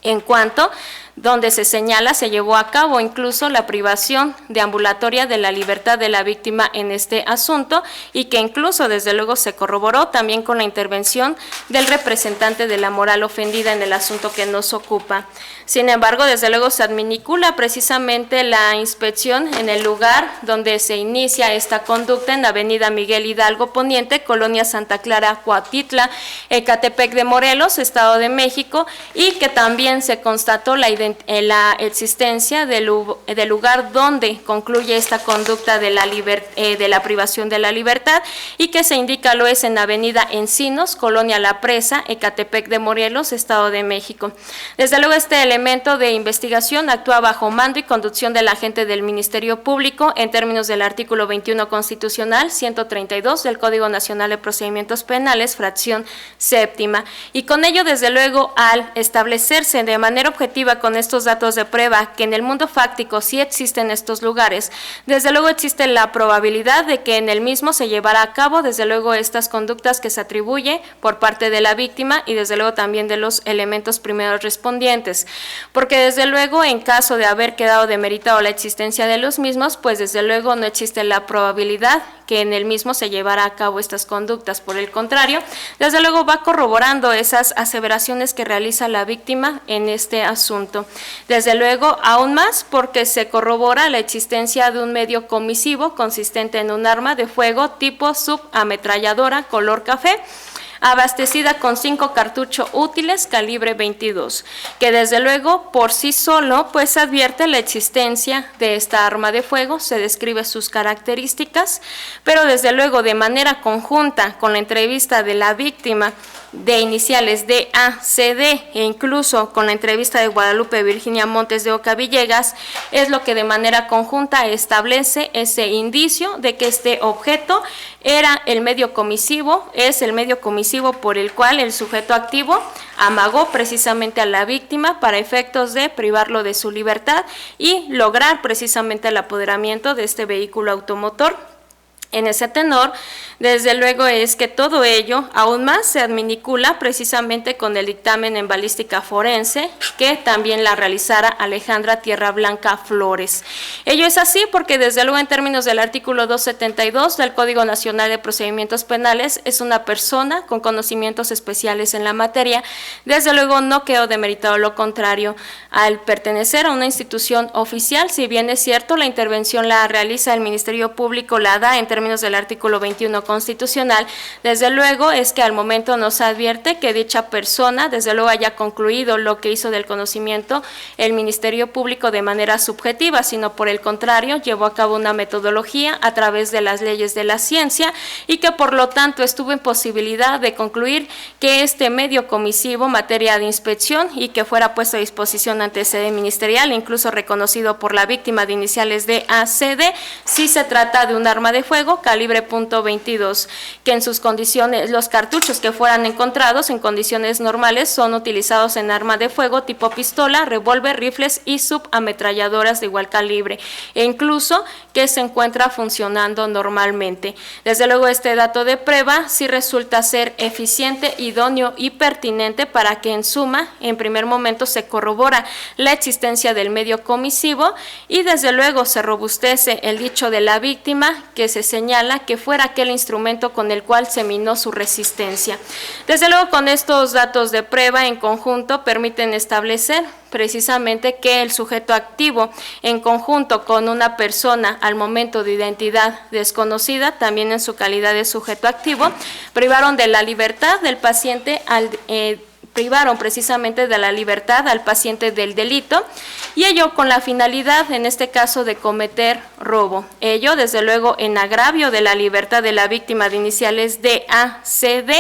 En cuanto donde se señala se llevó a cabo incluso la privación deambulatoria de la libertad de la víctima en este asunto y que incluso desde luego se corroboró también con la intervención del representante de la moral ofendida en el asunto que nos ocupa. Sin embargo, desde luego se adminicula precisamente la inspección en el lugar donde se inicia esta conducta en Avenida Miguel Hidalgo Poniente, Colonia Santa Clara, Cuautitla, Ecatepec de Morelos, Estado de México, y que también se constató la existencia del lugar donde concluye esta conducta de la privación de la libertad y que se indica lo es en Avenida Encinos, Colonia La Presa, Ecatepec de Morelos, Estado de México. Desde luego este elemento de investigación actúa bajo mando y conducción del agente del Ministerio Público en términos del artículo 21 constitucional, 132 del Código Nacional de Procedimientos Penales, fracción séptima, y con ello desde luego al establecerse de manera objetiva con estos datos de prueba que en el mundo fáctico sí existen estos lugares, desde luego existe la probabilidad de que en el mismo se llevará a cabo desde luego estas conductas que se atribuye por parte de la víctima y desde luego también de los elementos primeros respondientes, porque desde luego en caso de haber quedado demeritado la existencia de los mismos, pues desde luego no existe la probabilidad que en el mismo se llevará a cabo estas conductas. Por el contrario, desde luego va corroborando esas aseveraciones que realiza la víctima en este asunto. Desde luego, aún más porque se corrobora la existencia de un medio comisivo consistente en un arma de fuego tipo subametralladora color café, abastecida con 5 cartuchos útiles calibre 22, que desde luego por sí solo pues advierte la existencia de esta arma de fuego, se describe sus características, pero desde luego de manera conjunta con la entrevista de la víctima de iniciales DACD e incluso con la entrevista de Guadalupe Virginia Montes de Oca Villegas, es lo que de manera conjunta establece ese indicio de que este objeto era el medio comisivo, es el medio comisivo por el cual el sujeto activo amagó precisamente a la víctima para efectos de privarlo de su libertad y lograr precisamente el apoderamiento de este vehículo automotor. En ese tenor, desde luego es que todo ello aún más se adminicula precisamente con el dictamen en balística forense que también la realizara Alejandra Tierra Blanca Flores. Ello es así porque desde luego en términos del artículo 272 del Código Nacional de Procedimientos Penales es una persona con conocimientos especiales en la materia, desde luego no quedó demeritado lo contrario al pertenecer a una institución oficial, si bien es cierto la intervención la realiza el Ministerio Público, la da en términos del artículo 21 constitucional, desde luego es que al momento nos advierte que dicha persona desde luego haya concluido lo que hizo del conocimiento el Ministerio Público de manera subjetiva, sino por el contrario llevó a cabo una metodología a través de las leyes de la ciencia y que por lo tanto estuvo en posibilidad de concluir que este medio comisivo materia de inspección y que fuera puesto a disposición ante sede ministerial, incluso reconocido por la víctima de iniciales de ACD, si se trata de un arma de fuego calibre .22, que en sus condiciones, los cartuchos que fueran encontrados en condiciones normales son utilizados en arma de fuego tipo pistola, revólver, rifles y subametralladoras de igual calibre, e incluso que se encuentra funcionando normalmente. Desde luego este dato de prueba sí resulta ser eficiente, idóneo y pertinente para que en suma, en primer momento se corrobora la existencia del medio comisivo y desde luego se robustece el dicho de la víctima que se señala que fuera aquel instrumento con el cual se minó su resistencia. Desde luego con estos datos de prueba en conjunto permiten establecer precisamente que el sujeto activo en conjunto con una persona al momento de identidad desconocida, también en su calidad de sujeto activo, privaron de la libertad del paciente privaron precisamente de la libertad al paciente del delito y ello con la finalidad en este caso de cometer robo. Ello desde luego en agravio de la libertad de la víctima de iniciales DACD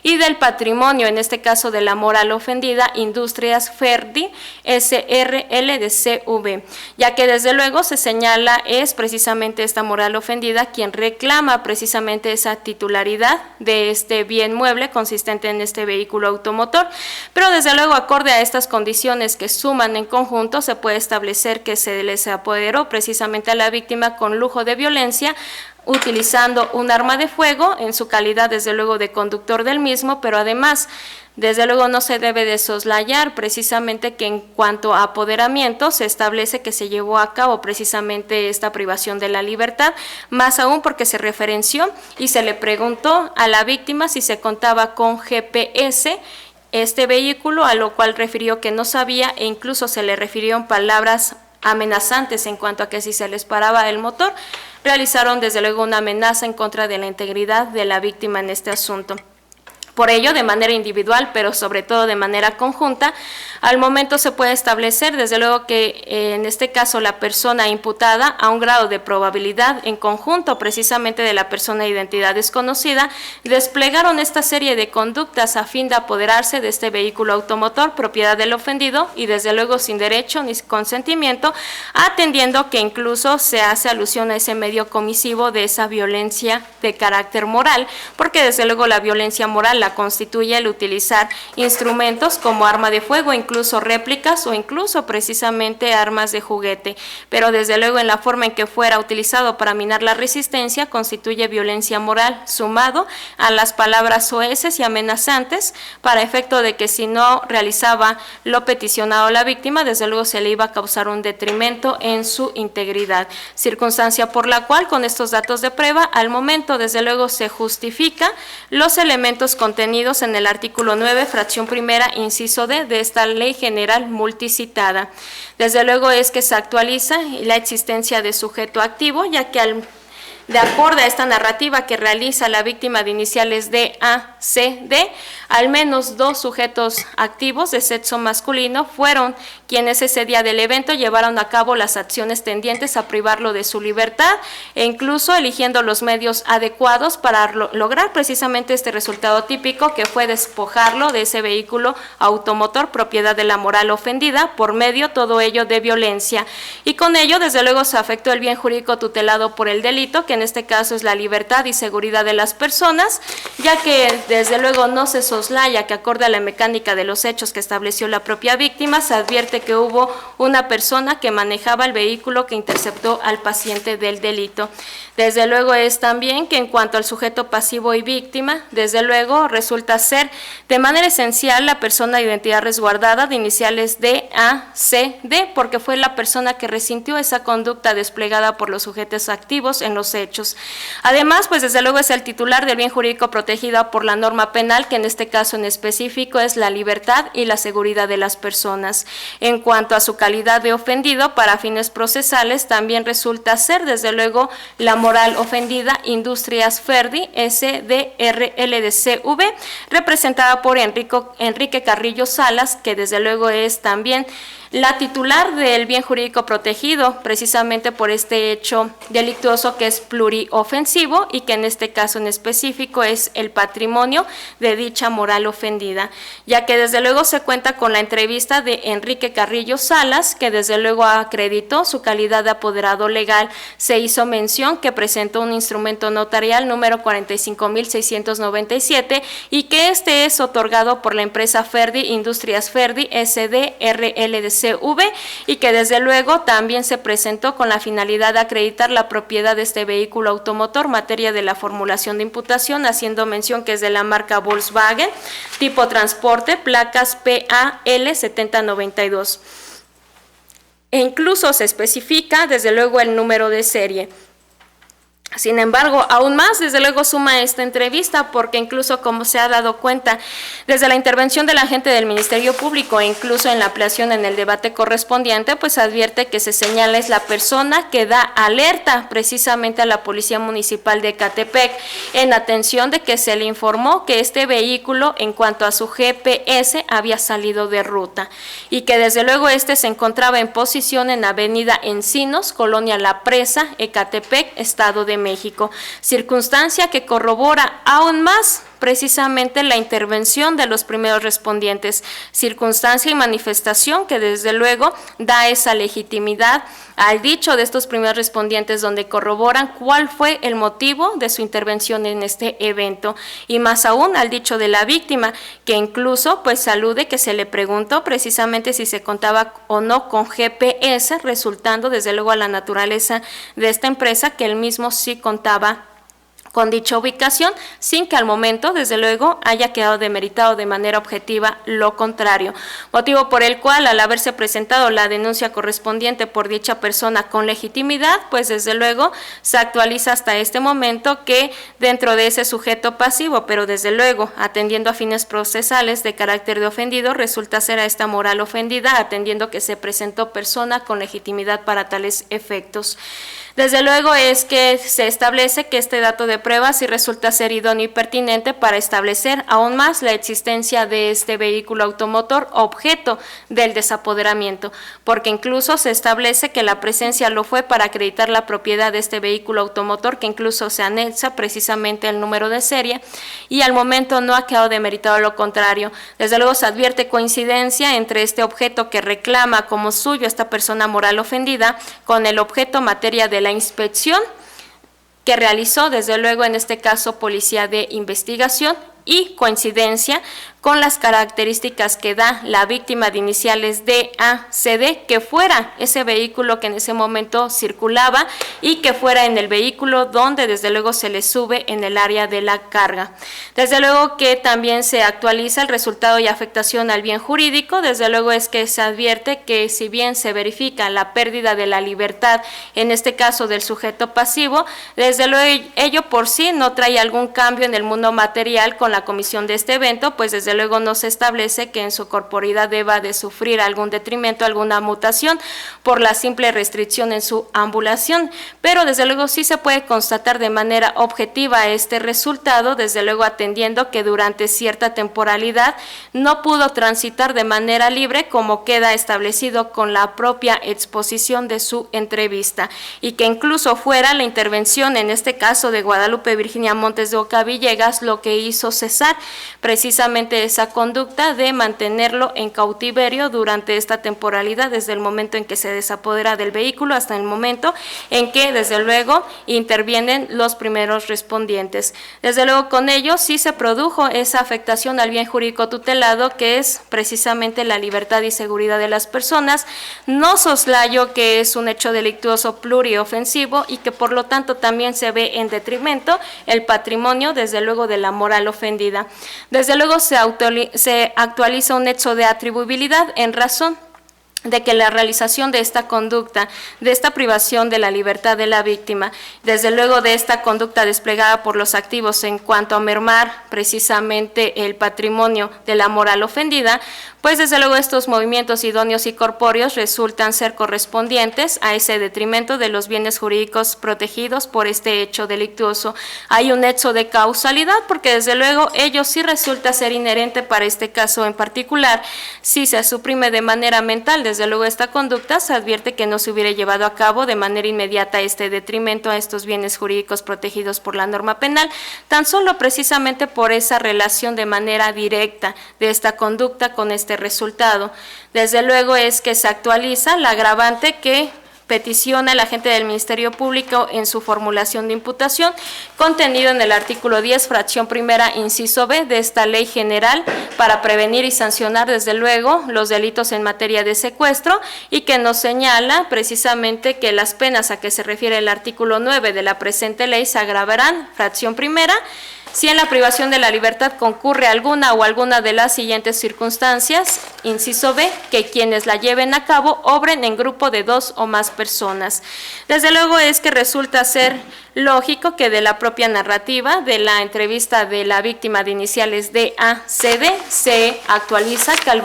y del patrimonio, en este caso de la moral ofendida, Industrias Ferdi SRL de CV, ya que desde luego se señala es precisamente esta moral ofendida quien reclama precisamente esa titularidad de este bien mueble consistente en este vehículo automotor, pero desde luego acorde a estas condiciones que suman en conjunto se puede establecer que se les apoderó precisamente a la víctima con lujo de violencia, utilizando un arma de fuego en su calidad desde luego de conductor del mismo, pero además desde luego no se debe de soslayar precisamente que en cuanto a apoderamiento se establece que se llevó a cabo precisamente esta privación de la libertad, más aún porque se referenció y se le preguntó a la víctima si se contaba con GPS este vehículo, a lo cual refirió que no sabía e incluso se le refirió en palabras amenazantes en cuanto a que si se les paraba el motor, realizaron desde luego una amenaza en contra de la integridad de la víctima en este asunto. Por ello, de manera individual, pero sobre todo de manera conjunta, al momento se puede establecer, desde luego que en este caso la persona imputada a un grado de probabilidad en conjunto precisamente de la persona de identidad desconocida, desplegaron esta serie de conductas a fin de apoderarse de este vehículo automotor, propiedad del ofendido y desde luego sin derecho ni consentimiento, atendiendo que incluso se hace alusión a ese medio comisivo de esa violencia de carácter moral, porque desde luego la violencia moral la constituye el utilizar instrumentos como arma de fuego, incluso réplicas o incluso precisamente armas de juguete, pero desde luego en la forma en que fuera utilizado para minar la resistencia constituye violencia moral, sumado a las palabras soeces y amenazantes para efecto de que si no realizaba lo peticionado a la víctima, desde luego se le iba a causar un detrimento en su integridad, circunstancia por la cual con estos datos de prueba al momento desde luego se justifica los elementos contenidos en el artículo 9, fracción primera, inciso D, de esta ley general multicitada. Desde luego es que se actualiza la existencia de sujeto activo, ya que de acuerdo a esta narrativa que realiza la víctima de iniciales D, A, C, D, al menos 2 sujetos activos de sexo masculino fueron quienes ese día del evento llevaron a cabo las acciones tendientes a privarlo de su libertad e incluso eligiendo los medios adecuados para lograr precisamente este resultado típico que fue despojarlo de ese vehículo automotor propiedad de la moral ofendida por medio todo ello de violencia y con ello desde luego se afectó el bien jurídico tutelado por el delito que en este caso es la libertad y seguridad de las personas, ya que desde luego no se soslaya que acorde a la mecánica de los hechos que estableció la propia víctima, se advierte que hubo una persona que manejaba el vehículo que interceptó al paciente del delito. Desde luego es también que en cuanto al sujeto pasivo y víctima, desde luego resulta ser de manera esencial la persona de identidad resguardada de iniciales D, A, C, D, porque fue la persona que resintió esa conducta desplegada por los sujetos activos en los hechos. Además, pues desde luego es el titular del bien jurídico protegido por la norma penal, que en este caso en específico es la libertad y la seguridad de las personas. En cuanto a su calidad de ofendido, para fines procesales, también resulta ser desde luego la moral ofendida Industrias Ferdi, SDRLDCV, representada por Enrique Carrillo Salas, que desde luego es también la titular del bien jurídico protegido, precisamente por este hecho delictuoso que es pluriofensivo y que en este caso en específico es el patrimonio de dicha moral ofendida, ya que desde luego se cuenta con la entrevista de Enrique Carrillo Salas, que desde luego acreditó su calidad de apoderado legal, se hizo mención que presentó un instrumento notarial número 45.697 y que este es otorgado por la empresa Ferdi, Industrias Ferdi, SDRLDCV, y que desde luego también se presentó con la finalidad de acreditar la propiedad de este vehículo automotor, materia de la formulación de imputación, haciendo mención que es de la marca Volkswagen, tipo transporte, placas PAL 7092. E incluso se especifica desde luego el número de serie. Sin embargo, aún más, desde luego, suma esta entrevista porque incluso como se ha dado cuenta desde la intervención del agente del Ministerio Público e incluso en la ampliación en el debate correspondiente, pues advierte que se señala es la persona que da alerta precisamente a la Policía Municipal de Ecatepec en atención de que se le informó que este vehículo en cuanto a su GPS había salido de ruta y que desde luego este se encontraba en posición en Avenida Encinos, Colonia La Presa, Ecatepec, Estado de México, circunstancia que corrobora aún más precisamente la intervención de los primeros respondientes, circunstancia y manifestación que desde luego da esa legitimidad al dicho de estos primeros respondientes, donde corroboran cuál fue el motivo de su intervención en este evento, y más aún al dicho de la víctima, que incluso pues alude que se le preguntó precisamente si se contaba o no con GPS, resultando desde luego a la naturaleza de esta empresa que él mismo sí contaba con dicha ubicación, sin que al momento, desde luego, haya quedado demeritado de manera objetiva lo contrario, motivo por el cual, al haberse presentado la denuncia correspondiente por dicha persona con legitimidad, pues desde luego se actualiza hasta este momento que dentro de ese sujeto pasivo, pero desde luego atendiendo a fines procesales de carácter de ofendido, resulta ser a esta moral ofendida, atendiendo que se presentó persona con legitimidad para tales efectos. Desde luego es que se establece que este dato de prueba sí resulta ser idóneo y pertinente para establecer aún más la existencia de este vehículo automotor objeto del desapoderamiento, porque incluso se establece que la presencia lo fue para acreditar la propiedad de este vehículo automotor, que incluso se anexa precisamente el número de serie, y al momento no ha quedado demeritado lo contrario. Desde luego se advierte coincidencia entre este objeto que reclama como suyo esta persona moral ofendida con el objeto materia de la inspección que realizó, desde luego en este caso, Policía de Investigación, y coincidencia con las características que da la víctima de iniciales DACD, que fuera ese vehículo que en ese momento circulaba y que fuera en el vehículo donde desde luego se le sube en el área de la carga. Desde luego que también se actualiza el resultado y afectación al bien jurídico, desde luego es que se advierte que si bien se verifica la pérdida de la libertad, en este caso del sujeto pasivo, desde luego ello por sí no trae algún cambio en el mundo material con la comisión de este evento, pues desde luego no se establece que en su corporeidad deba de sufrir algún detrimento, alguna mutación por la simple restricción en su ambulación, pero desde luego sí se puede constatar de manera objetiva este resultado, desde luego atendiendo que durante cierta temporalidad no pudo transitar de manera libre como queda establecido con la propia exposición de su entrevista, y que incluso fuera la intervención en este caso de Guadalupe Virginia Montes de Oca Villegas lo que hizo cesar precisamente esa conducta de mantenerlo en cautiverio durante esta temporalidad, desde el momento en que se desapodera del vehículo hasta el momento en que desde luego intervienen los primeros respondientes. Desde luego con ello sí se produjo esa afectación al bien jurídico tutelado, que es precisamente la libertad y seguridad de las personas. No soslayo que es un hecho delictuoso pluriofensivo y que por lo tanto también se ve en detrimento el patrimonio, desde luego, de la moral ofendida. Desde luego se actualiza un hecho de atribuibilidad en razón de que la realización de esta conducta, de esta privación de la libertad de la víctima, desde luego de esta conducta desplegada por los activos en cuanto a mermar precisamente el patrimonio de la moral ofendida, pues desde luego estos movimientos idóneos y corpóreos resultan ser correspondientes a ese detrimento de los bienes jurídicos protegidos por este hecho delictuoso. Hay un hecho de causalidad porque desde luego ello sí resulta ser inherente para este caso en particular. Si se suprime de manera mental, desde luego esta conducta, se advierte que no se hubiera llevado a cabo de manera inmediata este detrimento a estos bienes jurídicos protegidos por la norma penal, tan solo precisamente por esa relación de manera directa de esta conducta con este resultado. Desde luego es que se actualiza la agravante que peticiona el agente del Ministerio Público en su formulación de imputación, contenido en el artículo 10, fracción primera, inciso B de esta Ley General para prevenir y sancionar, desde luego, los delitos en materia de secuestro, y que nos señala precisamente que las penas a que se refiere el artículo 9 de la presente ley se agravarán, fracción primera, si en la privación de la libertad concurre alguna o alguna de las siguientes circunstancias, inciso B, que quienes la lleven a cabo obren en grupo de 2 o más personas. Desde luego es que resulta ser lógico que de la propia narrativa de la entrevista de la víctima de iniciales DACD se actualiza que al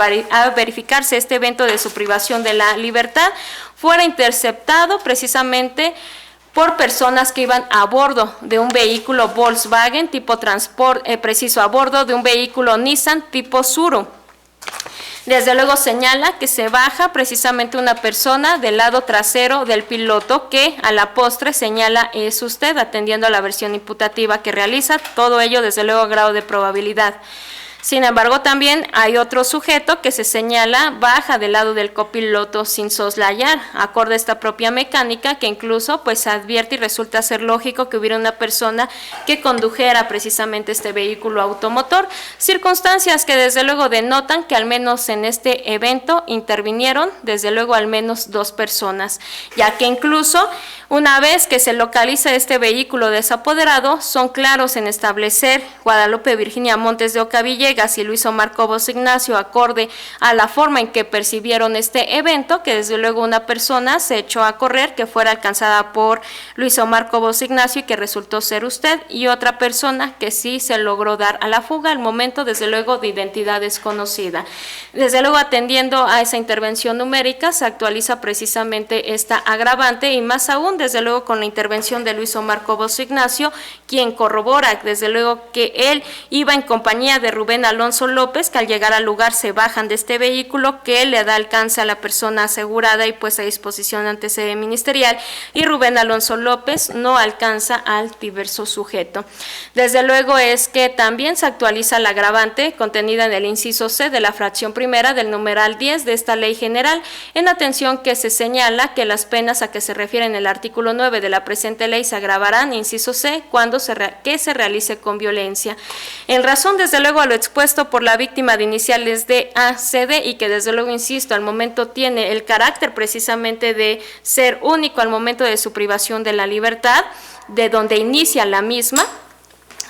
verificarse este evento de su privación de la libertad fuera interceptado precisamente por personas que iban a bordo de un vehículo Volkswagen tipo transporte, preciso a bordo de un vehículo Nissan tipo Tsuru. Desde luego señala que se baja precisamente una persona del lado trasero del piloto que a la postre señala es usted, atendiendo a la versión imputativa que realiza, todo ello desde luego a grado de probabilidad. Sin embargo, también hay otro sujeto que se señala baja del lado del copiloto sin soslayar, acorde a esta propia mecánica que incluso pues advierte y resulta ser lógico que hubiera una persona que condujera precisamente este vehículo automotor, circunstancias que desde luego denotan que al menos en este evento intervinieron desde luego al menos 2 personas, ya que incluso una vez que se localiza este vehículo desapoderado, son claros en establecer Guadalupe Virginia Montes de Oca Villegas y Luis Omar Cobos Ignacio, acorde a la forma en que percibieron este evento, que desde luego una persona se echó a correr, que fuera alcanzada por Luis Omar Cobos Ignacio y que resultó ser usted, y otra persona que sí se logró dar a la fuga al momento, desde luego, de identidad desconocida. Desde luego, atendiendo a esa intervención numérica, se actualiza precisamente esta agravante y más aún, desde luego con la intervención de Luis Omar Cobos Ignacio, quien corrobora desde luego que él iba en compañía de Rubén Alonso López, que al llegar al lugar se bajan de este vehículo, que le da alcance a la persona asegurada y puesta a disposición ante sede ministerial, y Rubén Alonso López no alcanza al diverso sujeto. Desde luego es que también se actualiza la agravante contenida en el inciso C de la fracción primera del numeral 10 de esta ley general, en atención que se señala que las penas a que se refieren el artículo 9 de la presente ley se agravarán, inciso C, cuando se realice con violencia. En razón, desde luego, a lo expuesto por la víctima de iniciales de ACD y que desde luego, insisto, al momento tiene el carácter precisamente de ser único al momento de su privación de la libertad, de donde inicia la misma.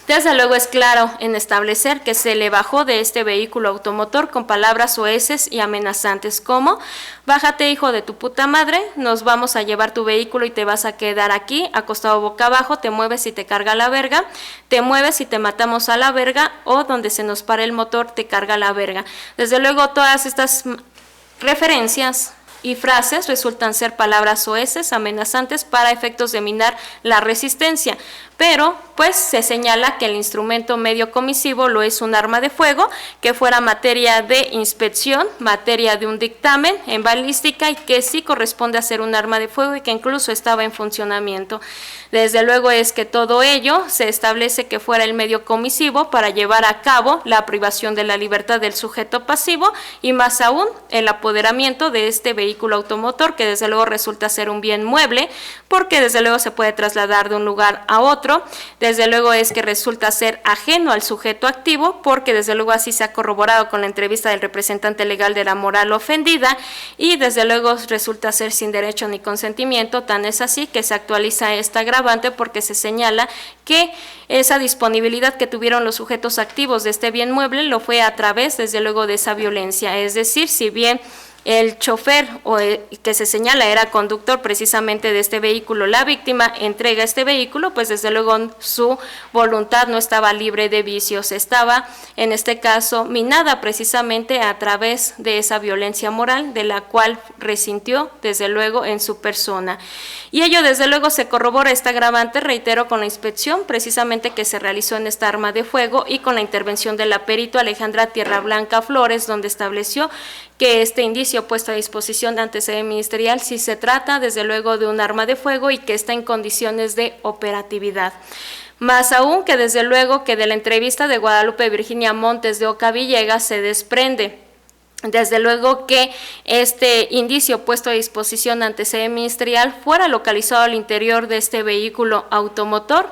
Desde luego es claro en establecer que se le bajó de este vehículo automotor con palabras soeces y amenazantes como: bájate, hijo de tu puta madre, nos vamos a llevar tu vehículo y te vas a quedar aquí acostado boca abajo, te mueves y te carga la verga, te mueves y te matamos a la verga, o donde se nos pare el motor te carga la verga. Desde luego todas estas referencias y frases resultan ser palabras soeces, amenazantes para efectos de minar la resistencia, pero pues se señala que el instrumento medio comisivo lo es un arma de fuego, que fuera materia de inspección, materia de un dictamen en balística y que sí corresponde a ser un arma de fuego y que incluso estaba en funcionamiento. Desde luego es que todo ello se establece que fuera el medio comisivo para llevar a cabo la privación de la libertad del sujeto pasivo y más aún el apoderamiento de este vehículo automotor, que desde luego resulta ser un bien mueble porque desde luego se puede trasladar de un lugar a otro. Desde luego es que resulta ser ajeno al sujeto activo porque desde luego así se ha corroborado con la entrevista del representante legal de la moral ofendida y desde luego resulta ser sin derecho ni consentimiento, tan es así que se actualiza esta agravante porque se señala que esa disponibilidad que tuvieron los sujetos activos de este bien mueble lo fue a través desde luego de esa violencia, es decir, si bien el chofer que se señala era conductor precisamente de este vehículo, la víctima entrega este vehículo, pues desde luego su voluntad no estaba libre de vicios, estaba en este caso minada precisamente a través de esa violencia moral de la cual resintió desde luego en su persona. Y ello desde luego se corrobora esta agravante, reitero, con la inspección precisamente que se realizó en esta arma de fuego y con la intervención de la perito Alejandra Tierra Blanca Flores, donde estableció que este indicio puesto a disposición ante sede ministerial si se trata desde luego de un arma de fuego y que está en condiciones de operatividad. Más aún que desde luego que de la entrevista de Guadalupe Virginia Montes de Oca Villegas se desprende desde luego que este indicio puesto a disposición ante sede ministerial fuera localizado al interior de este vehículo automotor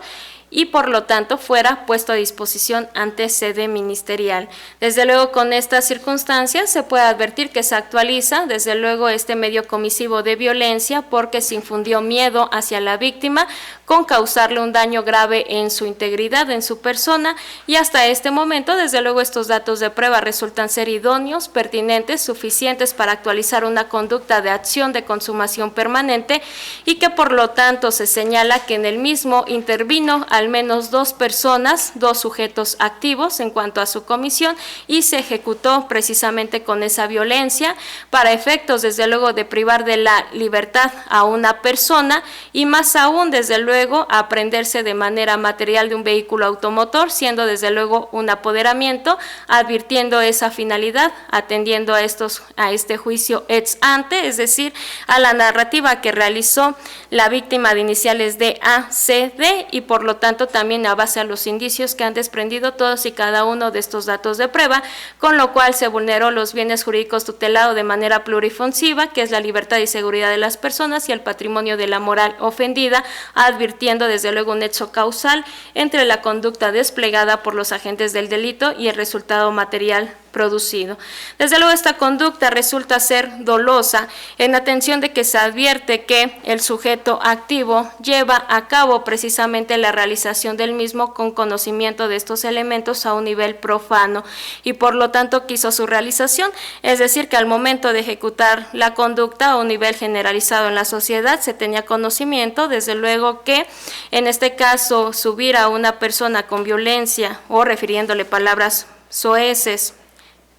y por lo tanto fuera puesto a disposición ante sede ministerial. Desde luego con estas circunstancias se puede advertir que se actualiza desde luego este medio comisivo de violencia porque se infundió miedo hacia la víctima con causarle un daño grave en su integridad, en su persona y hasta este momento desde luego estos datos de prueba resultan ser idóneos, pertinentes, suficientes para actualizar una conducta de acción de consumación permanente y que por lo tanto se señala que en el mismo intervino al menos 2 personas, 2 sujetos activos en cuanto a su comisión, y se ejecutó precisamente con esa violencia para efectos, desde luego, de privar de la libertad a una persona y más aún, desde luego, aprehenderse de manera material de un vehículo automotor, siendo desde luego un apoderamiento, advirtiendo esa finalidad, atendiendo a este juicio ex ante, es decir, a la narrativa que realizó la víctima de iniciales de A, C, D, y por lo tanto también a base a los indicios que han desprendido todos y cada uno de estos datos de prueba, con lo cual se vulneró los bienes jurídicos tutelados de manera plurifunsiva, que es la libertad y seguridad de las personas y el patrimonio de la moral ofendida, advirtiendo desde luego un nexo causal entre la conducta desplegada por los agentes del delito y el resultado material producido. Desde luego, esta conducta resulta ser dolosa en atención de que se advierte que el sujeto activo lleva a cabo precisamente la realización del mismo con conocimiento de estos elementos a un nivel profano y por lo tanto quiso su realización, es decir, que al momento de ejecutar la conducta a un nivel generalizado en la sociedad se tenía conocimiento, desde luego, que en este caso subir a una persona con violencia o refiriéndole palabras soeces,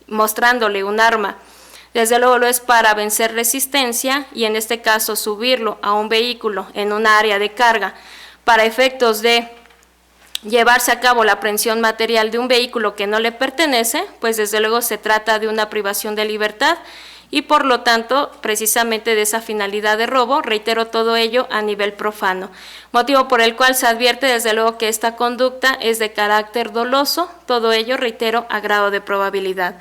mostrándole un arma, desde luego lo es para vencer resistencia, y en este caso subirlo a un vehículo en un área de carga para efectos de llevarse a cabo la aprehensión material de un vehículo que no le pertenece, pues desde luego se trata de una privación de libertad y por lo tanto precisamente de esa finalidad de robo, reitero, todo ello a nivel profano, motivo por el cual se advierte desde luego que esta conducta es de carácter doloso, todo ello, reitero, a grado de probabilidad.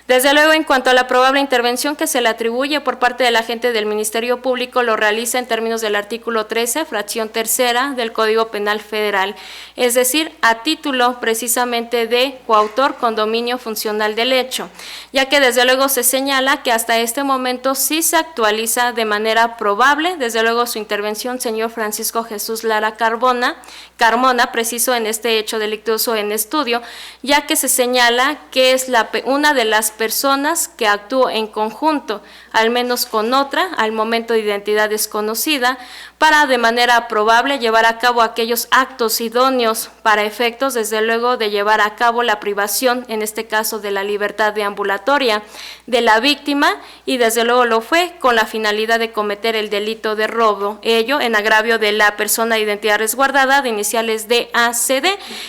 Desde luego, en cuanto a la probable intervención que se le atribuye por parte del agente del Ministerio Público, lo realiza en términos del artículo 13, fracción tercera del Código Penal Federal, es decir, a título precisamente de coautor con dominio funcional del hecho, ya que desde luego se señala que hasta este momento sí se actualiza de manera probable, desde luego su intervención, señor Francisco Jesús Lara Carmona, preciso en este hecho delictuoso en estudio, ya que se señala que es una de las personas que actuó en conjunto, al menos con otra, al momento de identidad desconocida, para de manera probable llevar a cabo aquellos actos idóneos para efectos, desde luego, de llevar a cabo la privación, en este caso de la libertad deambulatoria de la víctima, y desde luego lo fue con la finalidad de cometer el delito de robo, ello en agravio de la persona de identidad resguardada de iniciales de ACD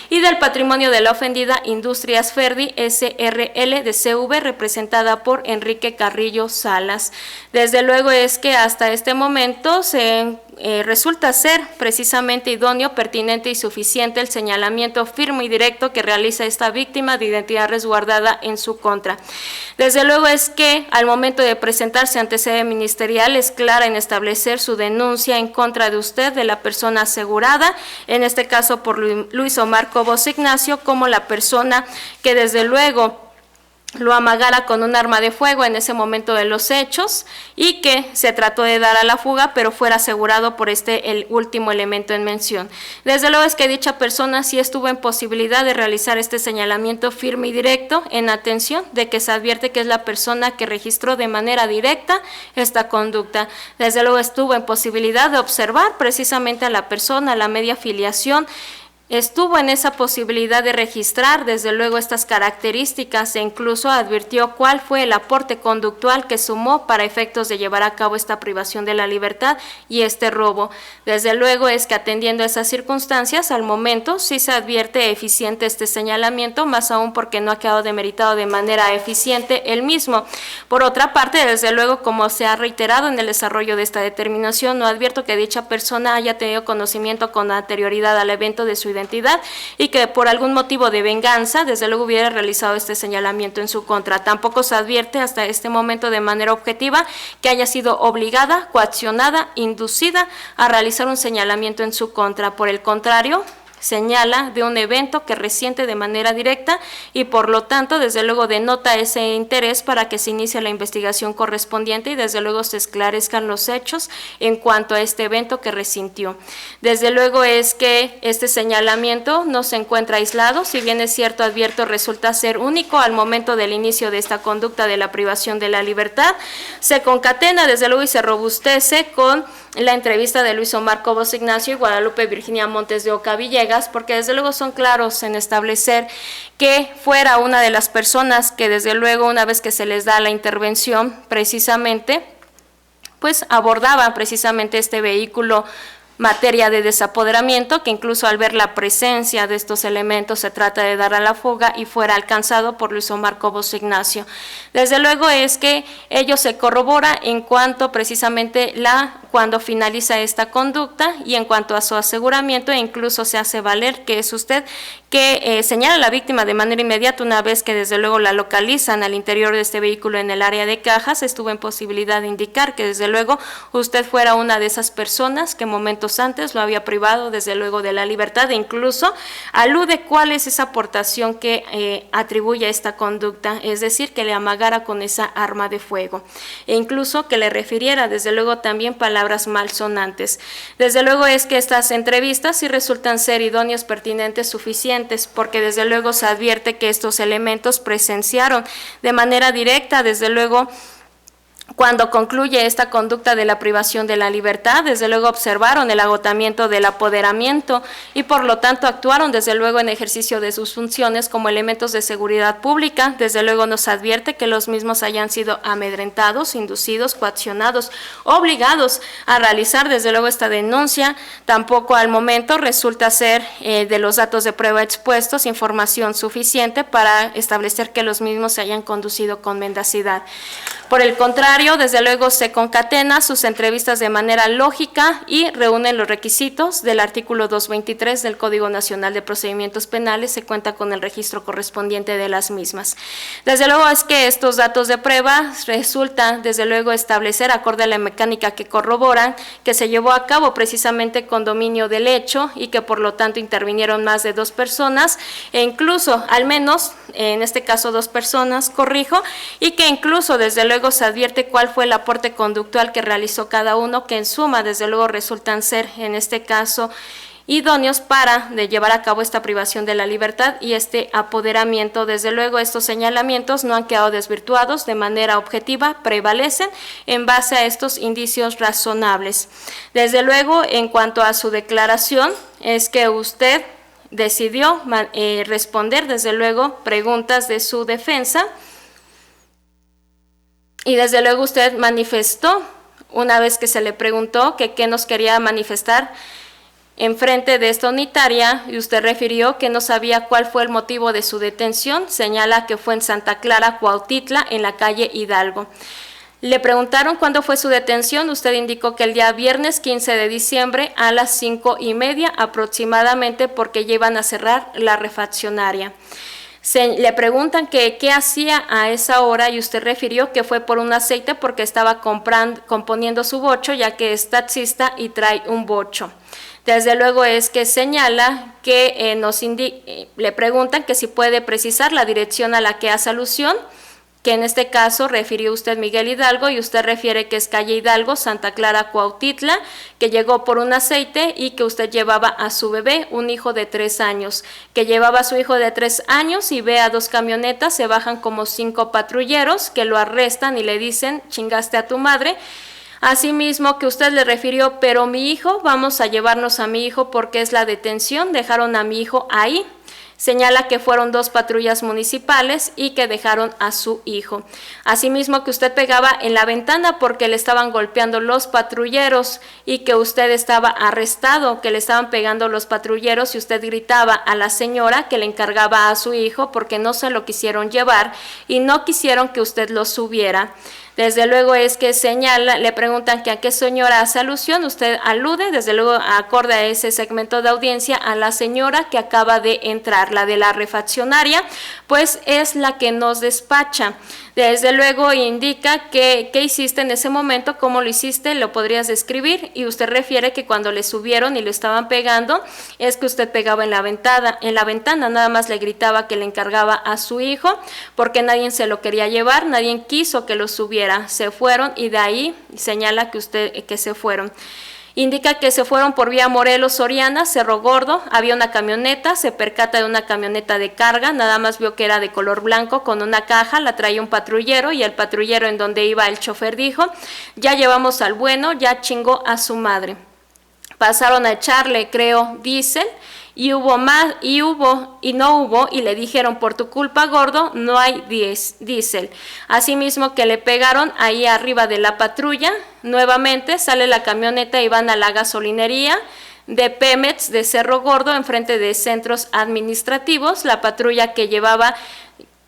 y del patrimonio de la ofendida Industrias Ferdi SRL de CV, representada por Enrique Carrillo Salas. Desde luego es que hasta este momento resulta ser precisamente idóneo, pertinente y suficiente el señalamiento firme y directo que realiza esta víctima de identidad resguardada en su contra. Desde luego es que al momento de presentarse ante sede ministerial es clara en establecer su denuncia en contra de usted, de la persona asegurada, en este caso por Luis Omar Cobos Ignacio, como la persona que desde luego lo amagara con un arma de fuego en ese momento de los hechos y que se trató de dar a la fuga, pero fuera asegurado por el último elemento en mención. Desde luego es que dicha persona sí estuvo en posibilidad de realizar este señalamiento firme y directo en atención de que se advierte que es la persona que registró de manera directa esta conducta. Desde luego estuvo en posibilidad de observar precisamente a la persona, a la media filiación, estuvo en esa posibilidad de registrar desde luego estas características e incluso advirtió cuál fue el aporte conductual que sumó para efectos de llevar a cabo esta privación de la libertad y este robo. Desde luego es que atendiendo a esas circunstancias, al momento sí se advierte eficiente este señalamiento, más aún porque no ha quedado demeritado de manera eficiente el mismo. Por otra parte, desde luego, como se ha reiterado en el desarrollo de esta determinación, no advierto que dicha persona haya tenido conocimiento con anterioridad al evento de su identidad y que por algún motivo de venganza, desde luego, hubiera realizado este señalamiento en su contra. Tampoco se advierte hasta este momento de manera objetiva que haya sido obligada, coaccionada, inducida a realizar un señalamiento en su contra. Por el contrario, señala de un evento que resiente de manera directa y por lo tanto desde luego denota ese interés para que se inicie la investigación correspondiente y desde luego se esclarezcan los hechos en cuanto a este evento que resintió. Desde luego es que este señalamiento no se encuentra aislado, si bien es cierto, advierto, resulta ser único al momento del inicio de esta conducta de la privación de la libertad, se concatena desde luego y se robustece con la entrevista de Luis Omar Cobos Ignacio y Guadalupe Virginia Montes de Oca Villegas, porque desde luego son claros en establecer que fuera una de las personas que desde luego una vez que se les da la intervención precisamente, pues abordaba precisamente este vehículo materia de desapoderamiento, que incluso al ver la presencia de estos elementos se trata de dar a la fuga y fuera alcanzado por Luis Omar Cobos Ignacio. Desde luego es que ello se corrobora en cuanto precisamente cuando finaliza esta conducta y en cuanto a su aseguramiento, e incluso se hace valer que es usted que señala a la víctima de manera inmediata una vez que desde luego la localizan al interior de este vehículo en el área de cajas, estuvo en posibilidad de indicar que desde luego usted fuera una de esas personas que momentos antes lo había privado desde luego de la libertad, e incluso alude cuál es esa aportación que atribuye a esta conducta, es decir, que le amagara con esa arma de fuego e incluso que le refiriera desde luego también palabras malsonantes. Desde luego es que estas entrevistas sí resultan ser idóneos, pertinentes, suficientes, porque desde luego se advierte que estos elementos presenciaron de manera directa, desde luego, cuando concluye esta conducta de la privación de la libertad, desde luego observaron el agotamiento del apoderamiento y por lo tanto actuaron desde luego en ejercicio de sus funciones como elementos de seguridad pública. Desde luego nos advierte que los mismos hayan sido amedrentados, inducidos, coaccionados, obligados a realizar desde luego esta denuncia. Tampoco al momento resulta ser de los datos de prueba expuestos información suficiente para establecer que los mismos se hayan conducido con mendacidad. Por el contrario, desde luego se concatena sus entrevistas de manera lógica y reúnen los requisitos del artículo 223 del Código Nacional de Procedimientos Penales, se cuenta con el registro correspondiente de las mismas. Desde luego es que estos datos de prueba resultan desde luego establecer, acorde a la mecánica que corroboran, que se llevó a cabo precisamente con dominio del hecho y que por lo tanto intervinieron más de 2 personas e incluso al menos, en este caso 2 personas, corrijo, y que incluso desde luego se advierte cuál fue el aporte conductual que realizó cada uno, que en suma desde luego resultan ser en este caso idóneos para llevar a cabo esta privación de la libertad y este apoderamiento. Desde luego estos señalamientos no han quedado desvirtuados de manera objetiva, prevalecen en base a estos indicios razonables. Desde luego en cuanto a su declaración es que usted decidió responder desde luego preguntas de su defensa. Y desde luego usted manifestó, una vez que se le preguntó que qué nos quería manifestar en frente de esta unitaria, y usted refirió que no sabía cuál fue el motivo de su detención, señala que fue en Santa Clara, Cuautitla, en la calle Hidalgo. Le preguntaron cuándo fue su detención, usted indicó que el día viernes 15 de diciembre a las 5:30 aproximadamente, porque ya iban a cerrar la refaccionaria. Le preguntan que qué hacía a esa hora y usted refirió que fue por un aceite porque estaba componiendo su bocho, ya que es taxista y trae un bocho. Desde luego es que señala que le preguntan que si puede precisar la dirección a la que hace alusión, que en este caso refirió usted Miguel Hidalgo y usted refiere que es calle Hidalgo, Santa Clara, Cuautitla, que llegó por un aceite y que usted llevaba a su bebé, un hijo de 3 años, que llevaba a su hijo de 3 años y ve a 2 camionetas, se bajan como 5 patrulleros que lo arrestan y le dicen, chingaste a tu madre. Asimismo que usted le refirió, pero mi hijo, vamos a llevarnos a mi hijo porque es la detención, dejaron a mi hijo ahí. Señala que fueron 2 patrullas municipales y que dejaron a su hijo. Asimismo que usted pegaba en la ventana porque le estaban golpeando los patrulleros y que usted estaba arrestado, que le estaban pegando los patrulleros y usted gritaba a la señora que le encargaba a su hijo porque no se lo quisieron llevar y no quisieron que usted lo subiera. Desde luego es que señala, le preguntan que a qué señora hace alusión, usted alude, desde luego acorde a ese segmento de audiencia, a la señora que acaba de entrar, la de la refaccionaria, pues es la que nos despacha. Desde luego indica que qué hiciste en ese momento, cómo lo hiciste, lo podrías describir y usted refiere que cuando le subieron y lo estaban pegando es que usted pegaba en la ventana, nada más le gritaba que le encargaba a su hijo porque nadie se lo quería llevar, nadie quiso que lo subiera, se fueron y de ahí señala que se fueron. indica que se fueron por vía Morelos, Soriana, Cerro Gordo, había una camioneta, se percata de una camioneta de carga, nada más vio que era de color blanco con una caja, la traía un patrullero y el patrullero en donde iba el chofer dijo, ya llevamos al bueno, ya chingó a su madre. Pasaron a echarle, creo, diésel, y hubo más, y no hubo, y le dijeron, por tu culpa, gordo, no hay diésel. Asimismo que le pegaron ahí arriba de la patrulla, nuevamente sale la camioneta y van a la gasolinería de Pemex de Cerro Gordo, enfrente de centros administrativos, la patrulla que llevaba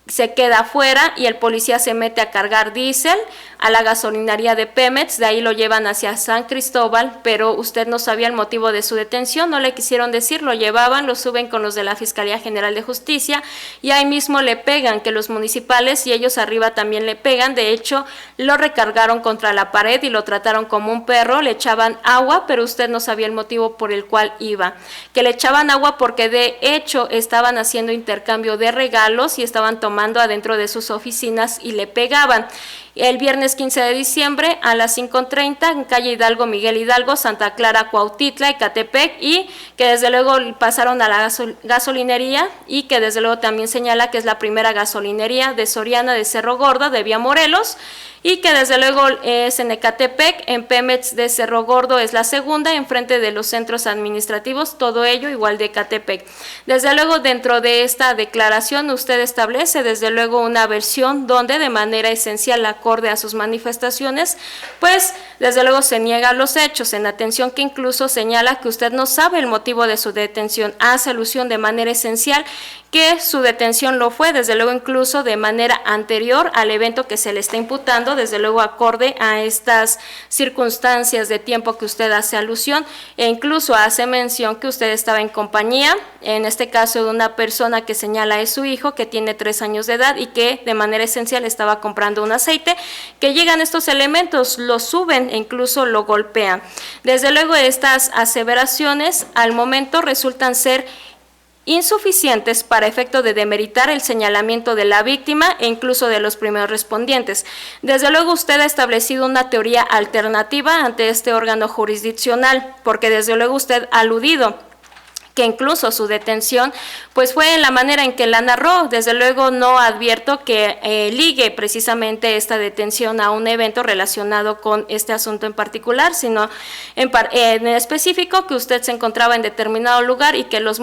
se queda afuera y el policía se mete a cargar diésel a la gasolinería de Pemex, de ahí lo llevan hacia San Cristóbal, pero usted no sabía el motivo de su detención, no le quisieron decir, lo llevaban, lo suben con los de la Fiscalía General de Justicia y ahí mismo le pegan, que los municipales y ellos arriba también le pegan, de hecho lo recargaron contra la pared y lo trataron como un perro, le echaban agua, pero usted no sabía el motivo por el cual iba, que le echaban agua porque de hecho estaban haciendo intercambio de regalos y estaban tomando adentro de sus oficinas y le pegaban. El viernes 15 de diciembre a las 5:30 en calle Hidalgo, Miguel Hidalgo, Santa Clara, Cuautitla, Ecatepec, y que desde luego pasaron a la gasolinería y que desde luego también señala que es la primera gasolinería de Soriana de Cerro Gordo, de vía Morelos, y que desde luego es en Ecatepec, en Pemex de Cerro Gordo es la segunda, enfrente de los centros administrativos, todo ello igual de Ecatepec. Desde luego dentro de esta declaración usted establece desde luego una versión donde de manera esencial acorde a sus manifestaciones, pues desde luego se niega a los hechos, en atención que incluso señala que usted no sabe el motivo de su detención, hace alusión de manera esencial que su detención lo fue, desde luego incluso de manera anterior al evento que se le está imputando, desde luego acorde a estas circunstancias de tiempo que usted hace alusión, e incluso hace mención que usted estaba en compañía, en este caso de una persona que señala es su hijo, que tiene 3 años de edad y que de manera esencial estaba comprando un aceite, que llegan estos elementos, lo suben e incluso lo golpean. Desde luego estas aseveraciones al momento resultan ser insuficientes para efecto de demeritar el señalamiento de la víctima e incluso de los primeros respondientes. Desde luego usted ha establecido una teoría alternativa ante este órgano jurisdiccional, porque desde luego usted ha aludido que incluso su detención pues fue en la manera en que la narró. Desde luego no advierto que ligue precisamente esta detención a un evento relacionado con este asunto en particular, sino en específico que usted se encontraba en determinado lugar y que los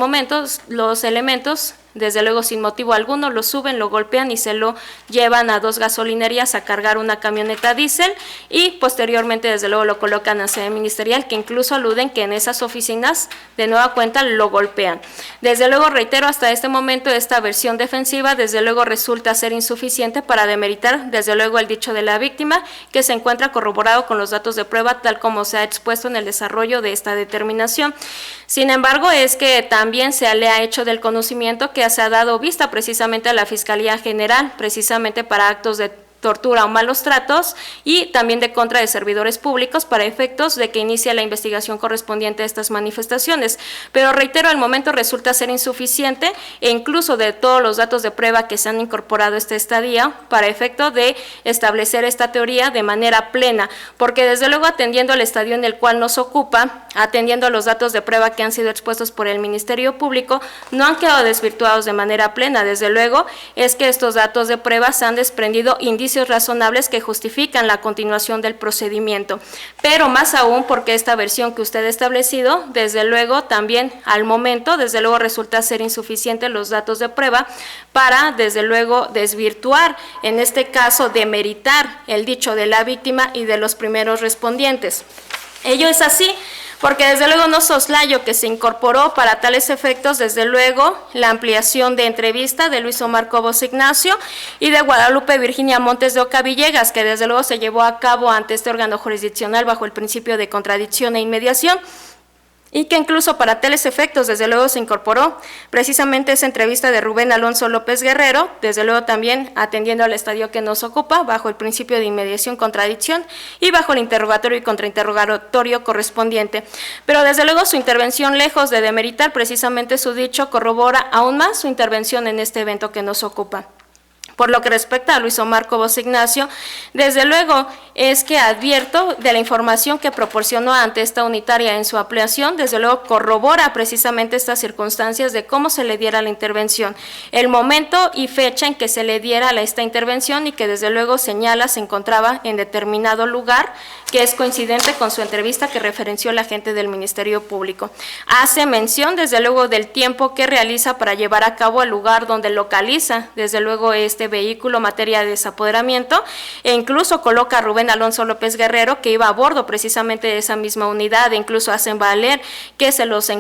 elementos desde luego sin motivo alguno lo suben, lo golpean y se lo llevan a 2 gasolinerías a cargar una camioneta diésel y posteriormente desde luego lo colocan a sede ministerial, que incluso aluden que en esas oficinas de nueva cuenta lo golpean. Desde luego reitero, hasta este momento esta versión defensiva desde luego resulta ser insuficiente para demeritar desde luego el dicho de la víctima, que se encuentra corroborado con los datos de prueba tal como se ha expuesto en el desarrollo de esta determinación. Sin embargo, es que también se le ha hecho del conocimiento que se ha dado vista precisamente a la Fiscalía General, precisamente para actos de tortura o malos tratos y también de contra de servidores públicos para efectos de que inicie la investigación correspondiente a estas manifestaciones. Pero reitero, al momento resulta ser insuficiente e incluso de todos los datos de prueba que se han incorporado a esta estadía para efecto de establecer esta teoría de manera plena, porque desde luego atendiendo al estadio en el cual nos ocupa, atendiendo a los datos de prueba que han sido expuestos por el Ministerio Público, no han quedado desvirtuados de manera plena. Desde luego es que estos datos de prueba se han desprendido indicios razonables que justifican la continuación del procedimiento, pero más aún porque esta versión que usted ha establecido, desde luego también al momento, desde luego resulta ser insuficiente los datos de prueba para desde luego desvirtuar, en este caso demeritar el dicho de la víctima y de los primeros respondientes. Ello es así porque desde luego no soslayo que se incorporó para tales efectos, desde luego, la ampliación de entrevista de Luis Omar Cobos Ignacio y de Guadalupe Virginia Montes de Oca Villegas, que desde luego se llevó a cabo ante este órgano jurisdiccional bajo el principio de contradicción e inmediación, y que incluso para tales efectos desde luego se incorporó precisamente esa entrevista de Rubén Alonso López Guerrero, desde luego también atendiendo al estadio que nos ocupa bajo el principio de inmediación contradicción y bajo el interrogatorio y contrainterrogatorio correspondiente. Pero desde luego su intervención, lejos de demeritar precisamente su dicho, corrobora aún más su intervención en este evento que nos ocupa. Por lo que respecta a Luis Omar Cobos Ignacio, desde luego es que advierto de la información que proporcionó ante esta unitaria en su ampliación, desde luego corrobora precisamente estas circunstancias de cómo se le diera la intervención, el momento y fecha en que se le diera esta intervención y que desde luego señala se encontraba en determinado lugar, que es coincidente con su entrevista que referenció la agente del Ministerio Público. Hace mención desde luego del tiempo que realiza para llevar a cabo el lugar donde localiza desde luego este vehículo, materia de desapoderamiento, e incluso coloca a Rubén Alonso López Guerrero, que iba a bordo precisamente de esa misma unidad, e incluso hacen valer que se los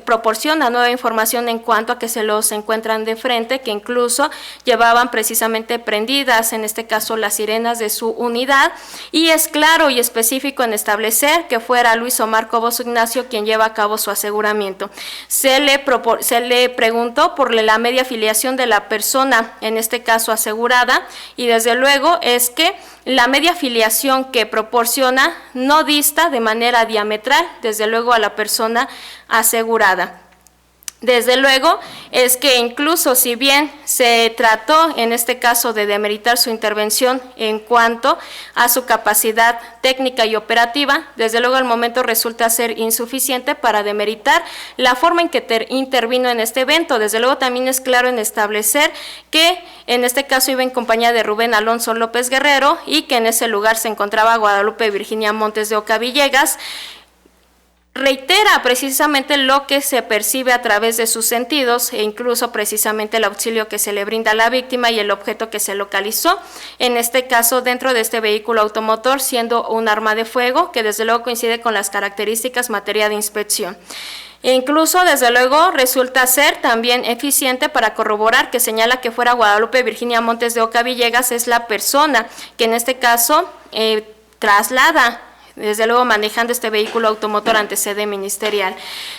proporciona nueva información en cuanto a que se los encuentran de frente, que incluso llevaban precisamente prendidas, en este caso las sirenas de su unidad, y es claro y específico en establecer que fuera Luis Omar Cobos Ignacio quien lleva a cabo su aseguramiento. Se le preguntó por la media afiliación de la persona, en este caso asegurada, y desde luego es que la media afiliación que proporciona no dista de manera diametral, desde luego, a la persona asegurada. Desde luego es que incluso si bien se trató en este caso de demeritar su intervención en cuanto a su capacidad técnica y operativa, desde luego al momento resulta ser insuficiente para demeritar la forma en que intervino en este evento. Desde luego también es claro en establecer que en este caso iba en compañía de Rubén Alonso López Guerrero y que en ese lugar se encontraba Guadalupe Virginia Montes de Oca Villegas. Reitera precisamente lo que se percibe a través de sus sentidos e incluso precisamente el auxilio que se le brinda a la víctima y el objeto que se localizó, en este caso dentro de este vehículo automotor, siendo un arma de fuego que desde luego coincide con las características materia de inspección. E incluso, desde luego, resulta ser también eficiente para corroborar que señala que fuera Guadalupe Virginia Montes de Oca Villegas es la persona que en este caso traslada, desde luego manejando este vehículo automotor ante sede ministerial.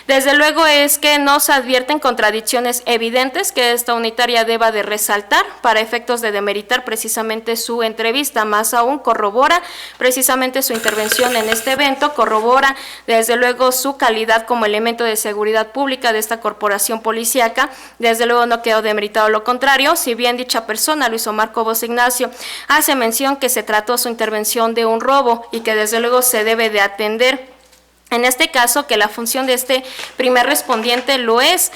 Desde luego es que no se advierten contradicciones evidentes que esta unitaria deba de resaltar para efectos de demeritar precisamente su entrevista, más aún corrobora precisamente su intervención en este evento, corrobora desde luego su calidad como elemento de seguridad pública de esta corporación policíaca. Desde luego no quedó demeritado lo contrario, si bien dicha persona, Luis Omar Cobos Ignacio, hace mención que se trató su intervención de un robo y que desde luego se debe de atender. En este caso, que la función de este primer respondiente lo es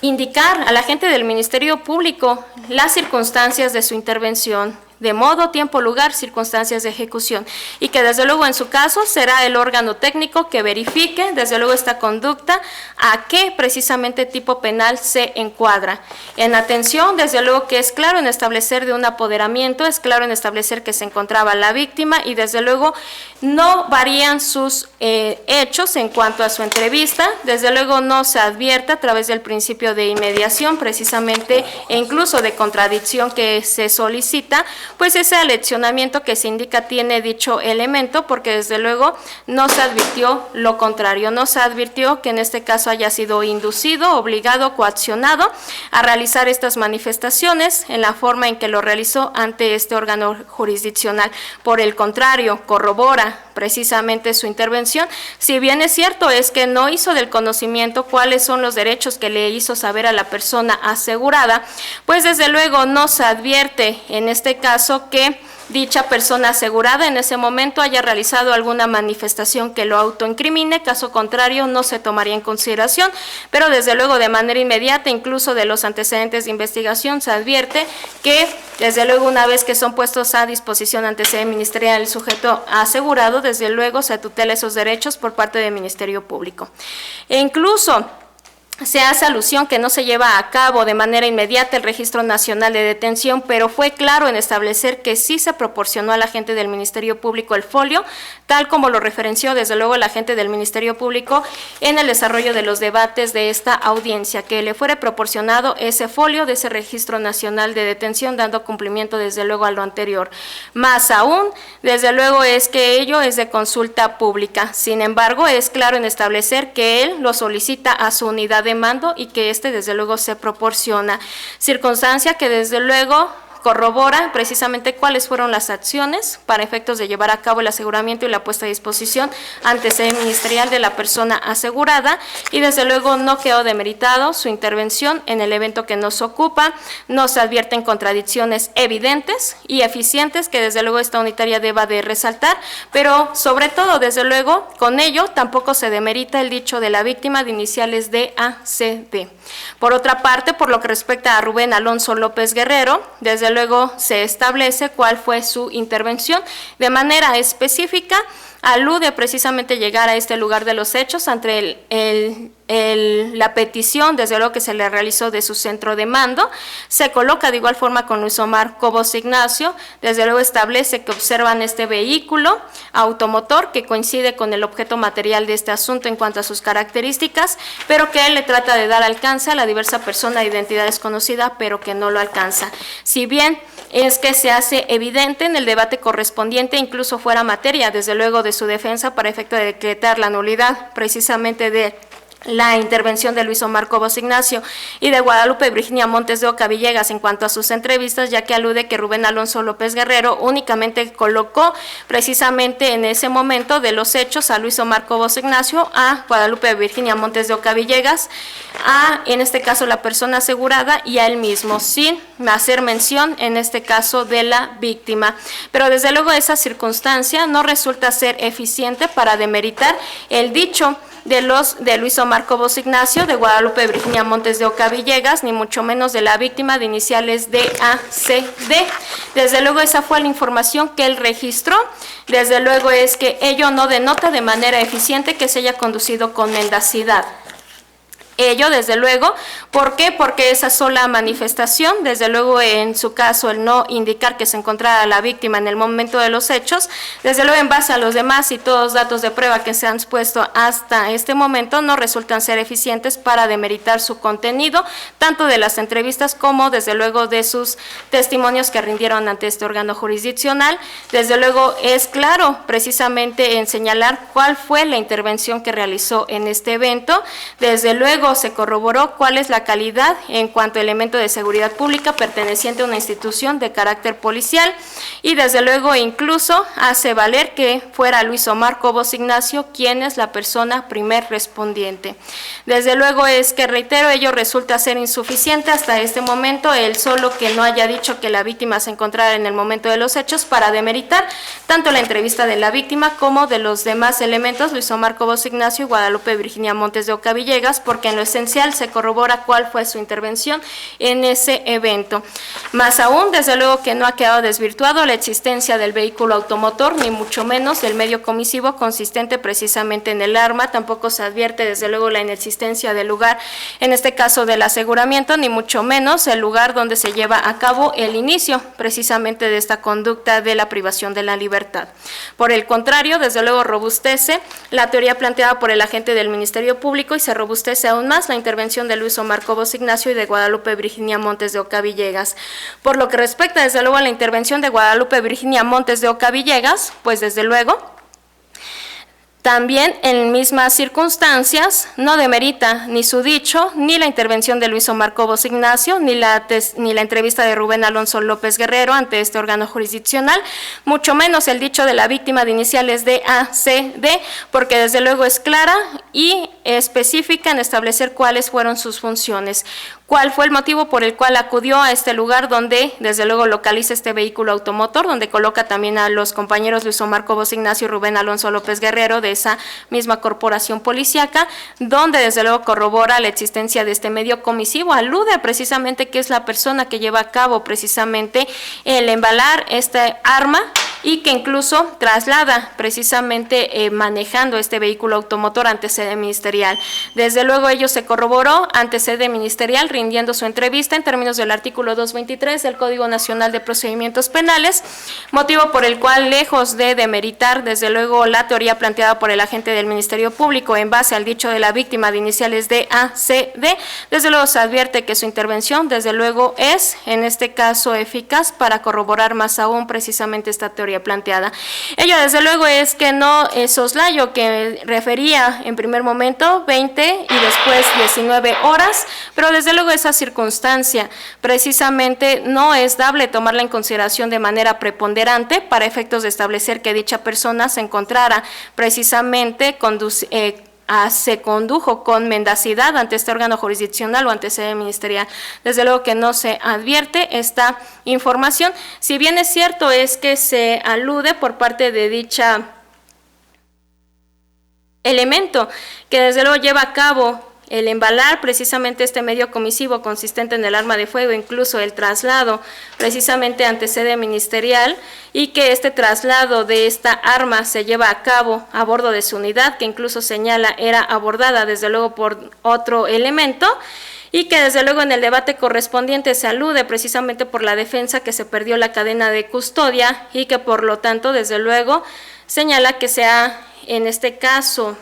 indicar a la gente del Ministerio Público las circunstancias de su intervención, de modo, tiempo, lugar, circunstancias de ejecución, y que desde luego en su caso será el órgano técnico que verifique desde luego esta conducta a qué precisamente tipo penal se encuadra. En atención, desde luego que es claro en establecer de un apoderamiento, es claro en establecer que se encontraba la víctima y desde luego no varían sus hechos en cuanto a su entrevista, desde luego no se advierte a través del principio de inmediación precisamente e incluso de contradicción que se solicita, pues ese aleccionamiento que se indica tiene dicho elemento, porque desde luego no se advirtió lo contrario, no se advirtió que en este caso haya sido inducido, obligado, coaccionado a realizar estas manifestaciones en la forma en que lo realizó ante este órgano jurisdiccional. Por el contrario, corrobora precisamente su intervención, si bien es cierto es que no hizo del conocimiento cuáles son los derechos que le hizo saber a la persona asegurada, pues desde luego no se advierte en este caso que dicha persona asegurada en ese momento haya realizado alguna manifestación que lo autoincrimine, caso contrario no se tomaría en consideración, pero desde luego de manera inmediata, incluso de los antecedentes de investigación, se advierte que desde luego una vez que son puestos a disposición ante sede ministerial el sujeto asegurado, desde luego se tutela esos derechos por parte del Ministerio Público. E incluso se hace alusión que no se lleva a cabo de manera inmediata el Registro Nacional de Detención, pero fue claro en establecer que sí se proporcionó a la gente del Ministerio Público el folio, tal como lo referenció desde luego la gente del Ministerio Público en el desarrollo de los debates de esta audiencia, que le fuera proporcionado ese folio de ese Registro Nacional de Detención, dando cumplimiento desde luego a lo anterior. Más aún, desde luego es que ello es de consulta pública, sin embargo es claro en establecer que él lo solicita a su unidad de mando y que desde luego se proporciona, circunstancia que desde luego corrobora precisamente cuáles fueron las acciones para efectos de llevar a cabo el aseguramiento y la puesta a disposición ante sede ministerial de la persona asegurada, y desde luego no quedó demeritado su intervención en el evento que nos ocupa. No se advierten contradicciones evidentes y eficientes que desde luego esta unitaria deba de resaltar, pero sobre todo desde luego con ello tampoco se demerita el dicho de la víctima de iniciales DACD. Por otra parte, por lo que respecta a Rubén Alonso López Guerrero, desde luego se establece cuál fue su intervención. De manera específica, alude precisamente llegar a este lugar de los hechos ante la petición, desde luego, que se le realizó de su centro de mando. Se coloca de igual forma con Luis Omar Cobos Ignacio, desde luego establece que observan este vehículo automotor que coincide con el objeto material de este asunto en cuanto a sus características, pero que él le trata de dar alcance a la diversa persona de identidad desconocida, pero que no lo alcanza. Si bien es que se hace evidente en el debate correspondiente, incluso fuera materia, desde luego, de su defensa para efecto de decretar la nulidad precisamente de la intervención de Luis Omar Cobos Ignacio y de Guadalupe Virginia Montes de Oca Villegas en cuanto a sus entrevistas, ya que alude que Rubén Alonso López Guerrero únicamente colocó precisamente en ese momento de los hechos a Luis Omar Cobos Ignacio, a Guadalupe Virginia Montes de Oca Villegas, a, en este caso, la persona asegurada y a él mismo, sin hacer mención en este caso de la víctima. Pero desde luego esa circunstancia no resulta ser eficiente para demeritar el dicho de Luis Omar Cobos Ignacio, de Guadalupe Virginia Montes de Oca Villegas, ni mucho menos de la víctima de iniciales DACD. Desde luego esa fue la información que él registró. Desde luego es que ello no denota de manera eficiente que se haya conducido con mendacidad. Ello, desde luego, ¿por qué? Porque esa sola manifestación, desde luego en su caso el no indicar que se encontrara la víctima en el momento de los hechos, desde luego en base a los demás y todos los datos de prueba que se han expuesto hasta este momento, no resultan ser eficientes para demeritar su contenido, tanto de las entrevistas como desde luego de sus testimonios que rindieron ante este órgano jurisdiccional. Desde luego es claro precisamente en señalar cuál fue la intervención que realizó en este evento. Desde luego se corroboró cuál es la calidad en cuanto a elemento de seguridad pública perteneciente a una institución de carácter policial, y desde luego incluso hace valer que fuera Luis Omar Cobos Ignacio quien es la persona primer respondiente. Desde luego es que, reitero, ello resulta ser insuficiente hasta este momento el solo que no haya dicho que la víctima se encontrara en el momento de los hechos para demeritar tanto la entrevista de la víctima como de los demás elementos, Luis Omar Cobos Ignacio y Guadalupe Virginia Montes de Oca Villegas, porque en lo esencial se corrobora cuál fue su intervención en ese evento. Más aún, desde luego que no ha quedado desvirtuado la existencia del vehículo automotor, ni mucho menos del medio comisivo consistente precisamente en el arma. Tampoco se advierte desde luego la inexistencia del lugar, en este caso del aseguramiento, ni mucho menos el lugar donde se lleva a cabo el inicio precisamente de esta conducta de la privación de la libertad. Por el contrario, desde luego robustece la teoría planteada por el agente del Ministerio Público y se robustece aún más la intervención de Luis Omar Cobos Ignacio y de Guadalupe Virginia Montes de Oca Villegas. Por lo que respecta desde luego a la intervención de Guadalupe Virginia Montes de Oca Villegas, pues desde luego también en mismas circunstancias no demerita ni su dicho, ni la intervención de Luis Omar Cobos Ignacio, ni la entrevista de Rubén Alonso López Guerrero ante este órgano jurisdiccional, mucho menos el dicho de la víctima de iniciales DACD, porque desde luego es clara y específica en establecer cuáles fueron sus funciones. ¿Cuál fue el motivo por el cual acudió a este lugar donde desde luego localiza este vehículo automotor, donde coloca también a los compañeros Luis Omar Cobos Ignacio y Rubén Alonso López Guerrero de esa misma corporación policíaca, donde desde luego corrobora la existencia de este medio comisivo? Alude precisamente que es la persona que lleva a cabo precisamente el embalar este arma y que incluso traslada precisamente manejando este vehículo automotor ante sede ministerial. Desde luego ello se corroboró ante sede ministerial, rindiendo su entrevista en términos del artículo 223 del Código Nacional de Procedimientos Penales, motivo por el cual, lejos de demeritar desde luego la teoría planteada por el agente del Ministerio Público en base al dicho de la víctima de iniciales DACD, desde luego se advierte que su intervención desde luego es en este caso eficaz para corroborar más aún precisamente esta teoría interrogatoria planteada. Ello desde luego es que no soslayo que refería en primer momento 20 y después 19 horas, pero desde luego esa circunstancia precisamente no es dable tomarla en consideración de manera preponderante para efectos de establecer que dicha persona se encontrara precisamente se condujo con mendacidad ante este órgano jurisdiccional o ante sede ministerial. Desde luego que no se advierte esta información, si bien es cierto es que se alude por parte de dicha elemento que desde luego lleva a cabo el embalar precisamente este medio comisivo consistente en el arma de fuego, incluso el traslado precisamente ante sede ministerial, y que este traslado de esta arma se lleva a cabo a bordo de su unidad, que incluso señala era abordada desde luego por otro elemento, y que desde luego en el debate correspondiente se alude precisamente por la defensa que se perdió la cadena de custodia y que por lo tanto desde luego señala que se ha, en este caso,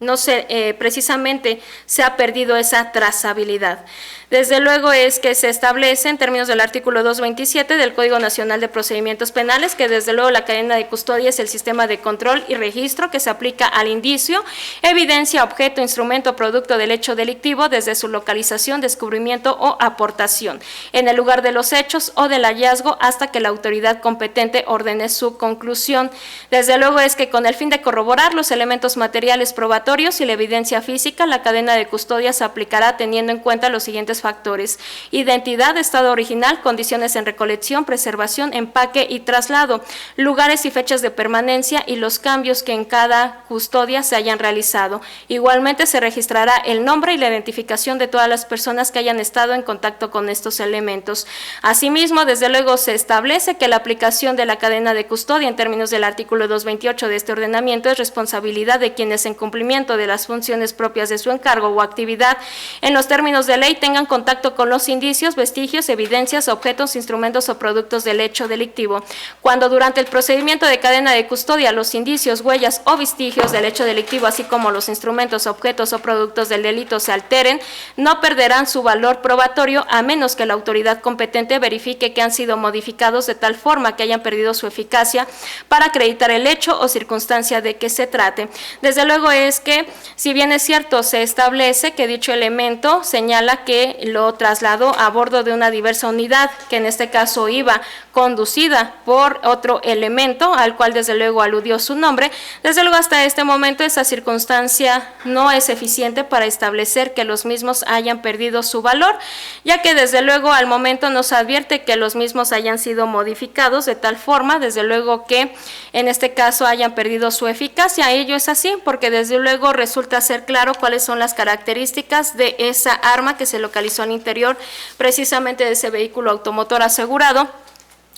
no sé, precisamente se ha perdido esa trazabilidad. Desde luego es que se establece en términos del artículo 227 del Código Nacional de Procedimientos Penales que desde luego la cadena de custodia es el sistema de control y registro que se aplica al indicio, evidencia, objeto, instrumento, producto del hecho delictivo desde su localización, descubrimiento o aportación en el lugar de los hechos o del hallazgo hasta que la autoridad competente ordene su conclusión. Desde luego es que con el fin de corroborar los elementos materiales probatorios y la evidencia física, la cadena de custodia se aplicará teniendo en cuenta los siguientes factores: identidad, estado original, condiciones en recolección, preservación, empaque y traslado, lugares y fechas de permanencia y los cambios que en cada custodia se hayan realizado. Igualmente se registrará el nombre y la identificación de todas las personas que hayan estado en contacto con estos elementos. Asimismo, desde luego se establece que la aplicación de la cadena de custodia en términos del artículo 228 de este ordenamiento es responsabilidad de quienes en cumplimiento de las funciones propias de su encargo o actividad en los términos de ley tengan contacto con los indicios, vestigios, evidencias, objetos, instrumentos o productos del hecho delictivo. Cuando durante el procedimiento de cadena de custodia los indicios, huellas o vestigios del hecho delictivo, así como los instrumentos, objetos o productos del delito se alteren, no perderán su valor probatorio a menos que la autoridad competente verifique que han sido modificados de tal forma que hayan perdido su eficacia para acreditar el hecho o circunstancia de que se trate. Desde luego es que, si bien es cierto, se establece que dicho elemento señala que lo trasladó a bordo de una diversa unidad, que en este caso iba conducida por otro elemento, al cual desde luego aludió su nombre, desde luego hasta este momento esa circunstancia no es eficiente para establecer que los mismos hayan perdido su valor, ya que desde luego al momento nos advierte que los mismos hayan sido modificados de tal forma, desde luego que en este caso hayan perdido su eficacia. Ello es así porque desde luego resulta ser claro cuáles son las características de esa arma que se localizó al interior precisamente de ese vehículo automotor asegurado,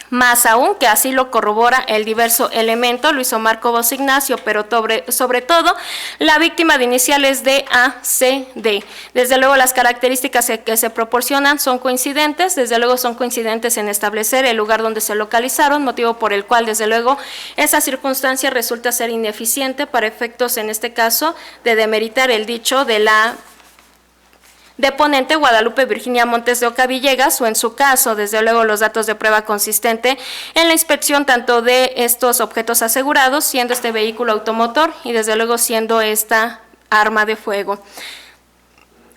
más aún que así lo corrobora el diverso elemento Luis Omar Cobos Ignacio, pero sobre todo la víctima de iniciales DACD. Desde luego las características que se proporcionan son coincidentes, desde luego son coincidentes en establecer el lugar donde se localizaron, motivo por el cual desde luego esa circunstancia resulta ser ineficiente para efectos en este caso de demeritar el dicho de la deponente Guadalupe Virginia Montes de Oca Villegas, o en su caso, desde luego, los datos de prueba consistente en la inspección tanto de estos objetos asegurados, siendo este vehículo automotor y desde luego siendo esta arma de fuego,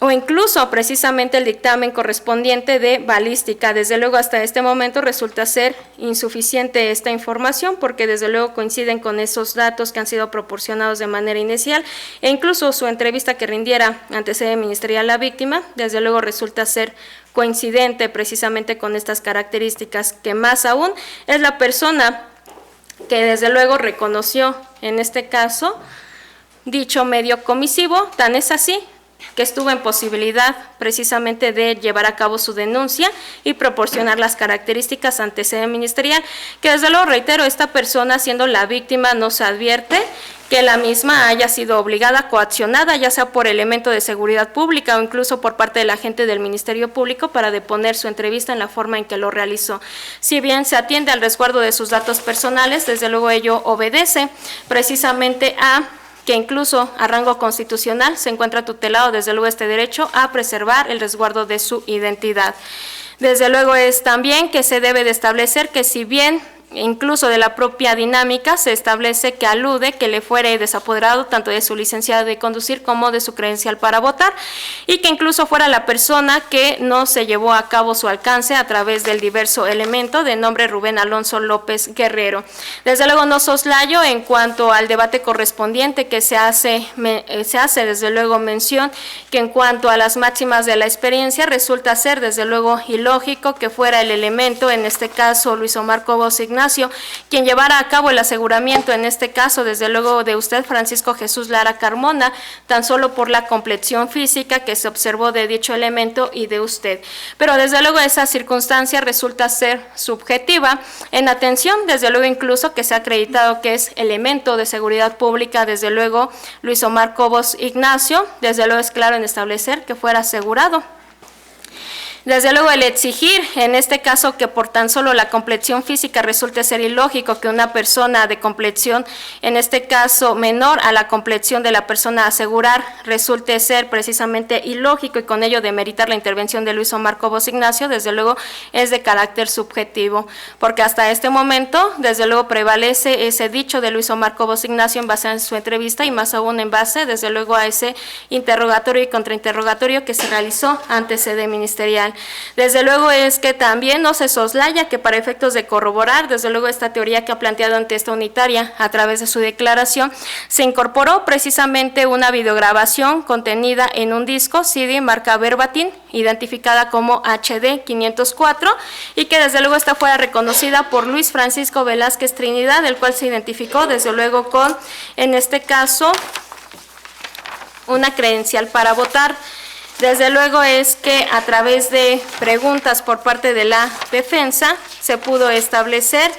o incluso precisamente el dictamen correspondiente de balística. Desde luego hasta este momento resulta ser insuficiente esta información porque desde luego coinciden con esos datos que han sido proporcionados de manera inicial e incluso su entrevista que rindiera ante sede ministerial la víctima, desde luego resulta ser coincidente precisamente con estas características, que más aún es la persona que desde luego reconoció en este caso dicho medio comisivo. Tan es así que estuvo en posibilidad precisamente de llevar a cabo su denuncia y proporcionar las características ante sede ministerial, que desde luego, reitero, esta persona siendo la víctima no se advierte que la misma haya sido obligada, coaccionada, ya sea por elemento de seguridad pública o incluso por parte del agente del Ministerio Público para deponer su entrevista en la forma en que lo realizó. Si bien se atiende al resguardo de sus datos personales, desde luego ello obedece precisamente a que incluso a rango constitucional se encuentra tutelado desde luego este derecho a preservar el resguardo de su identidad. Desde luego es también que se debe de establecer que si bien incluso de la propia dinámica, se establece que alude que le fuere desapoderado tanto de su licencia de conducir como de su credencial para votar, y que incluso fuera la persona que no se llevó a cabo su alcance a través del diverso elemento de nombre Rubén Alonso López Guerrero. Desde luego no soslayo en cuanto al debate correspondiente que se hace desde luego mención que en cuanto a las máximas de la experiencia resulta ser desde luego ilógico que fuera el elemento, en este caso Luis Omar Cobos Ignacio, quien llevara a cabo el aseguramiento, en este caso desde luego de usted, Francisco Jesús Lara Carmona, tan solo por la complexión física que se observó de dicho elemento y de usted. Pero desde luego esa circunstancia resulta ser subjetiva, en atención desde luego incluso que se ha acreditado que es elemento de seguridad pública, desde luego Luis Omar Cobos Ignacio, desde luego es claro en establecer que fuera asegurado. Desde luego el exigir, en este caso, que por tan solo la complexión física resulte ser ilógico que una persona de complexión, en este caso menor a la complexión de la persona a asegurar, resulte ser precisamente ilógico y con ello demeritar la intervención de Luis Omar Cobos Ignacio, desde luego es de carácter subjetivo, porque hasta este momento, desde luego prevalece ese dicho de Luis Omar Cobos Ignacio en base a su entrevista y más aún en base, desde luego, a ese interrogatorio y contrainterrogatorio que se realizó ante sede ministerial. Desde luego es que también no se soslaya que para efectos de corroborar, desde luego esta teoría que ha planteado ante esta unitaria a través de su declaración, se incorporó precisamente una videograbación contenida en un disco CD marca Verbatim, identificada como HD 504, y que desde luego esta fuera reconocida por Luis Francisco Velázquez Trinidad, el cual se identificó desde luego con, en este caso, una credencial para votar. Desde luego es que a través de preguntas por parte de la defensa se pudo establecer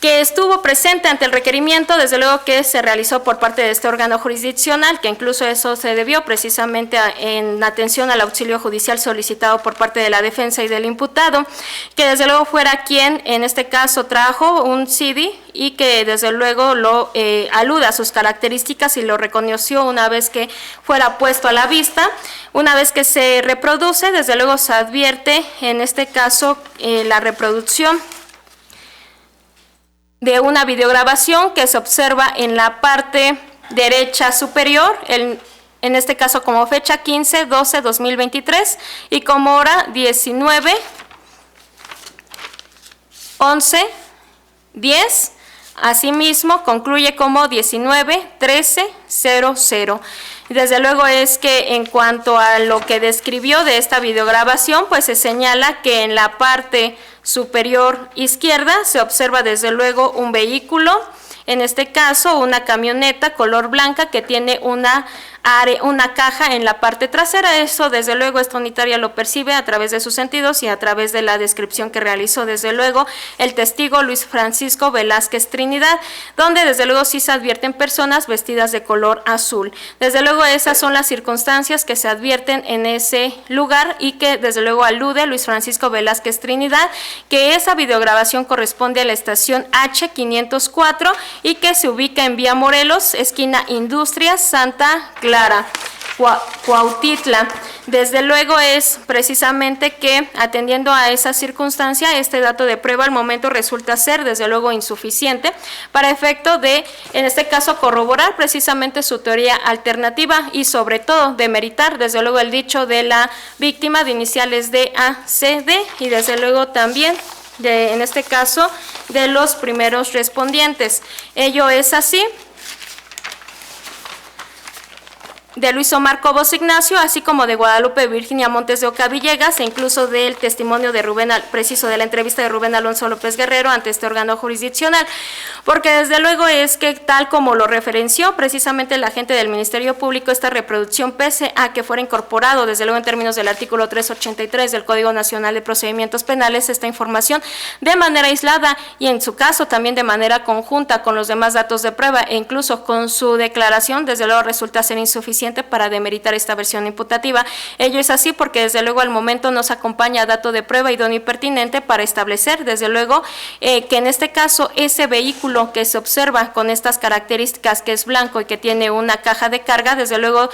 que estuvo presente ante el requerimiento, desde luego que se realizó por parte de este órgano jurisdiccional, que incluso eso se debió precisamente en atención al auxilio judicial solicitado por parte de la defensa y del imputado, que desde luego fuera quien en este caso trajo un CD y que desde luego lo aluda a sus características y lo reconoció una vez que fuera puesto a la vista. Una vez que se reproduce, desde luego se advierte en este caso la reproducción de una videograbación que se observa en la parte derecha superior, en este caso como fecha 15/12/2023 y como hora 19:11:10, asimismo concluye como 19:13:00. Desde luego es que en cuanto a lo que describió de esta videograbación, pues se señala que en la parte superior izquierda se observa desde luego un vehículo, en este caso una camioneta color blanca que tiene una caja en la parte trasera. Eso desde luego esta unitaria lo percibe a través de sus sentidos y a través de la descripción que realizó desde luego el testigo Luis Francisco Velázquez Trinidad, donde desde luego sí se advierten personas vestidas de color azul. Desde luego esas son las circunstancias que se advierten en ese lugar y que desde luego alude Luis Francisco Velázquez Trinidad, que esa videograbación corresponde a la estación H504 y que se ubica en Vía Morelos, esquina Industrias, Santa Clara, Cuautitla. Desde luego es precisamente que atendiendo a esa circunstancia, este dato de prueba al momento resulta ser desde luego insuficiente para efecto de, en este caso, corroborar precisamente su teoría alternativa y sobre todo demeritar desde luego el dicho de la víctima de iniciales de ACD y desde luego también en este caso de los primeros respondientes. Ello es así de Luis Omar Cobos Ignacio, así como de Guadalupe Virginia Montes de Oca Villegas, e incluso del testimonio de preciso de la entrevista de Rubén Alonso López Guerrero ante este órgano jurisdiccional, porque desde luego es que tal como lo referenció precisamente el agente del Ministerio Público, esta reproducción, pese a que fuera incorporado desde luego en términos del artículo 383 del Código Nacional de Procedimientos Penales, esta información de manera aislada y en su caso también de manera conjunta con los demás datos de prueba e incluso con su declaración, desde luego resulta ser insuficiente para demeritar esta versión imputativa. Ello es así porque desde luego al momento nos acompaña dato de prueba idóneo y pertinente para establecer desde luego que en este caso ese vehículo que se observa con estas características, que es blanco y que tiene una caja de carga, desde luego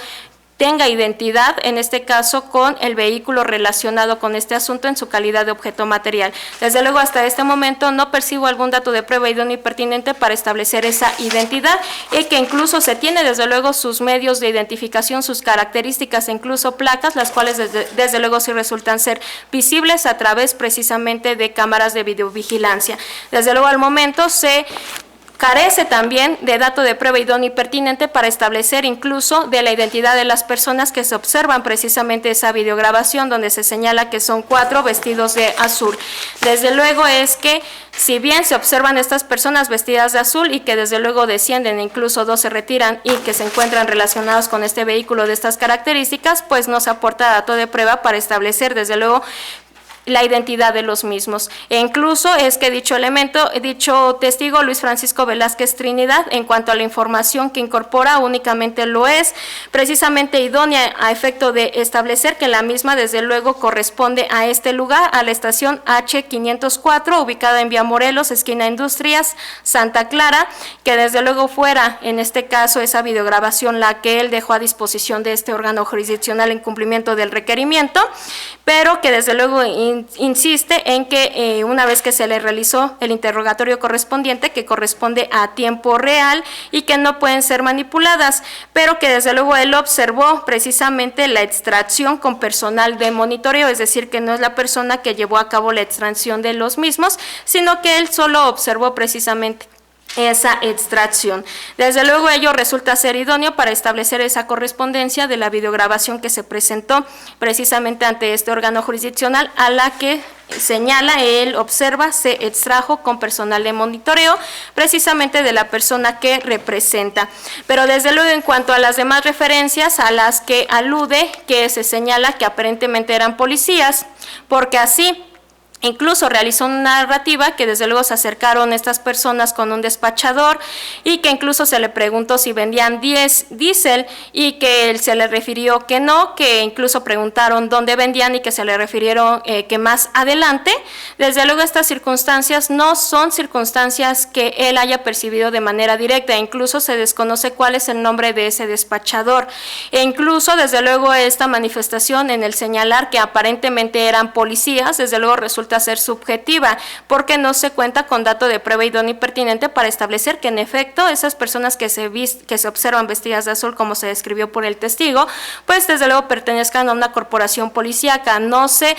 tenga identidad, en este caso con el vehículo relacionado con este asunto en su calidad de objeto material. Desde luego, hasta este momento no percibo algún dato de prueba idóneo y pertinente para establecer esa identidad, y que incluso se tiene desde luego sus medios de identificación, sus características e incluso placas, las cuales desde luego sí resultan ser visibles a través precisamente de cámaras de videovigilancia. Desde luego, al momento se carece también de dato de prueba idóneo y pertinente para establecer incluso de la identidad de las personas que se observan precisamente esa videograbación, donde se señala que son 4 vestidos de azul. Desde luego es que si bien se observan estas personas vestidas de azul y que desde luego descienden, incluso 2 se retiran y que se encuentran relacionados con este vehículo de estas características, pues no se aporta dato de prueba para establecer desde luego la identidad de los mismos. E incluso es que dicho testigo, Luis Francisco Velázquez Trinidad, en cuanto a la información que incorpora, únicamente lo es precisamente idónea a efecto de establecer que la misma desde luego corresponde a este lugar, a la estación H504, ubicada en Vía Morelos, esquina Industrias, Santa Clara, que desde luego fuera, en este caso, esa videograbación la que él dejó a disposición de este órgano jurisdiccional en cumplimiento del requerimiento, pero que desde luego insiste en que una vez que se le realizó el interrogatorio correspondiente, que corresponde a tiempo real y que no pueden ser manipuladas, pero que desde luego él observó precisamente la extracción con personal de monitoreo, es decir, que no es la persona que llevó a cabo la extracción de los mismos, sino que él solo observó precisamente esa extracción. Desde luego ello resulta ser idóneo para establecer esa correspondencia de la videograbación que se presentó precisamente ante este órgano jurisdiccional, a la que señala, él observa, se extrajo con personal de monitoreo precisamente de la persona que representa. Pero desde luego, en cuanto a las demás referencias a las que alude, que se señala que aparentemente eran policías, porque así incluso realizó una narrativa que desde luego se acercaron estas personas con un despachador y que incluso se le preguntó si vendían diésel y que él se le refirió que no, que incluso preguntaron dónde vendían y que se le refirieron que más adelante. Desde luego estas circunstancias no son circunstancias que él haya percibido de manera directa, incluso se desconoce cuál es el nombre de ese despachador, e incluso desde luego esta manifestación en el señalar que aparentemente eran policías, desde luego resulta ser subjetiva, porque no se cuenta con dato de prueba idóneo y pertinente para establecer que en efecto esas personas que se observan vestidas de azul, como se describió por el testigo, pues desde luego pertenezcan a una corporación policíaca. No se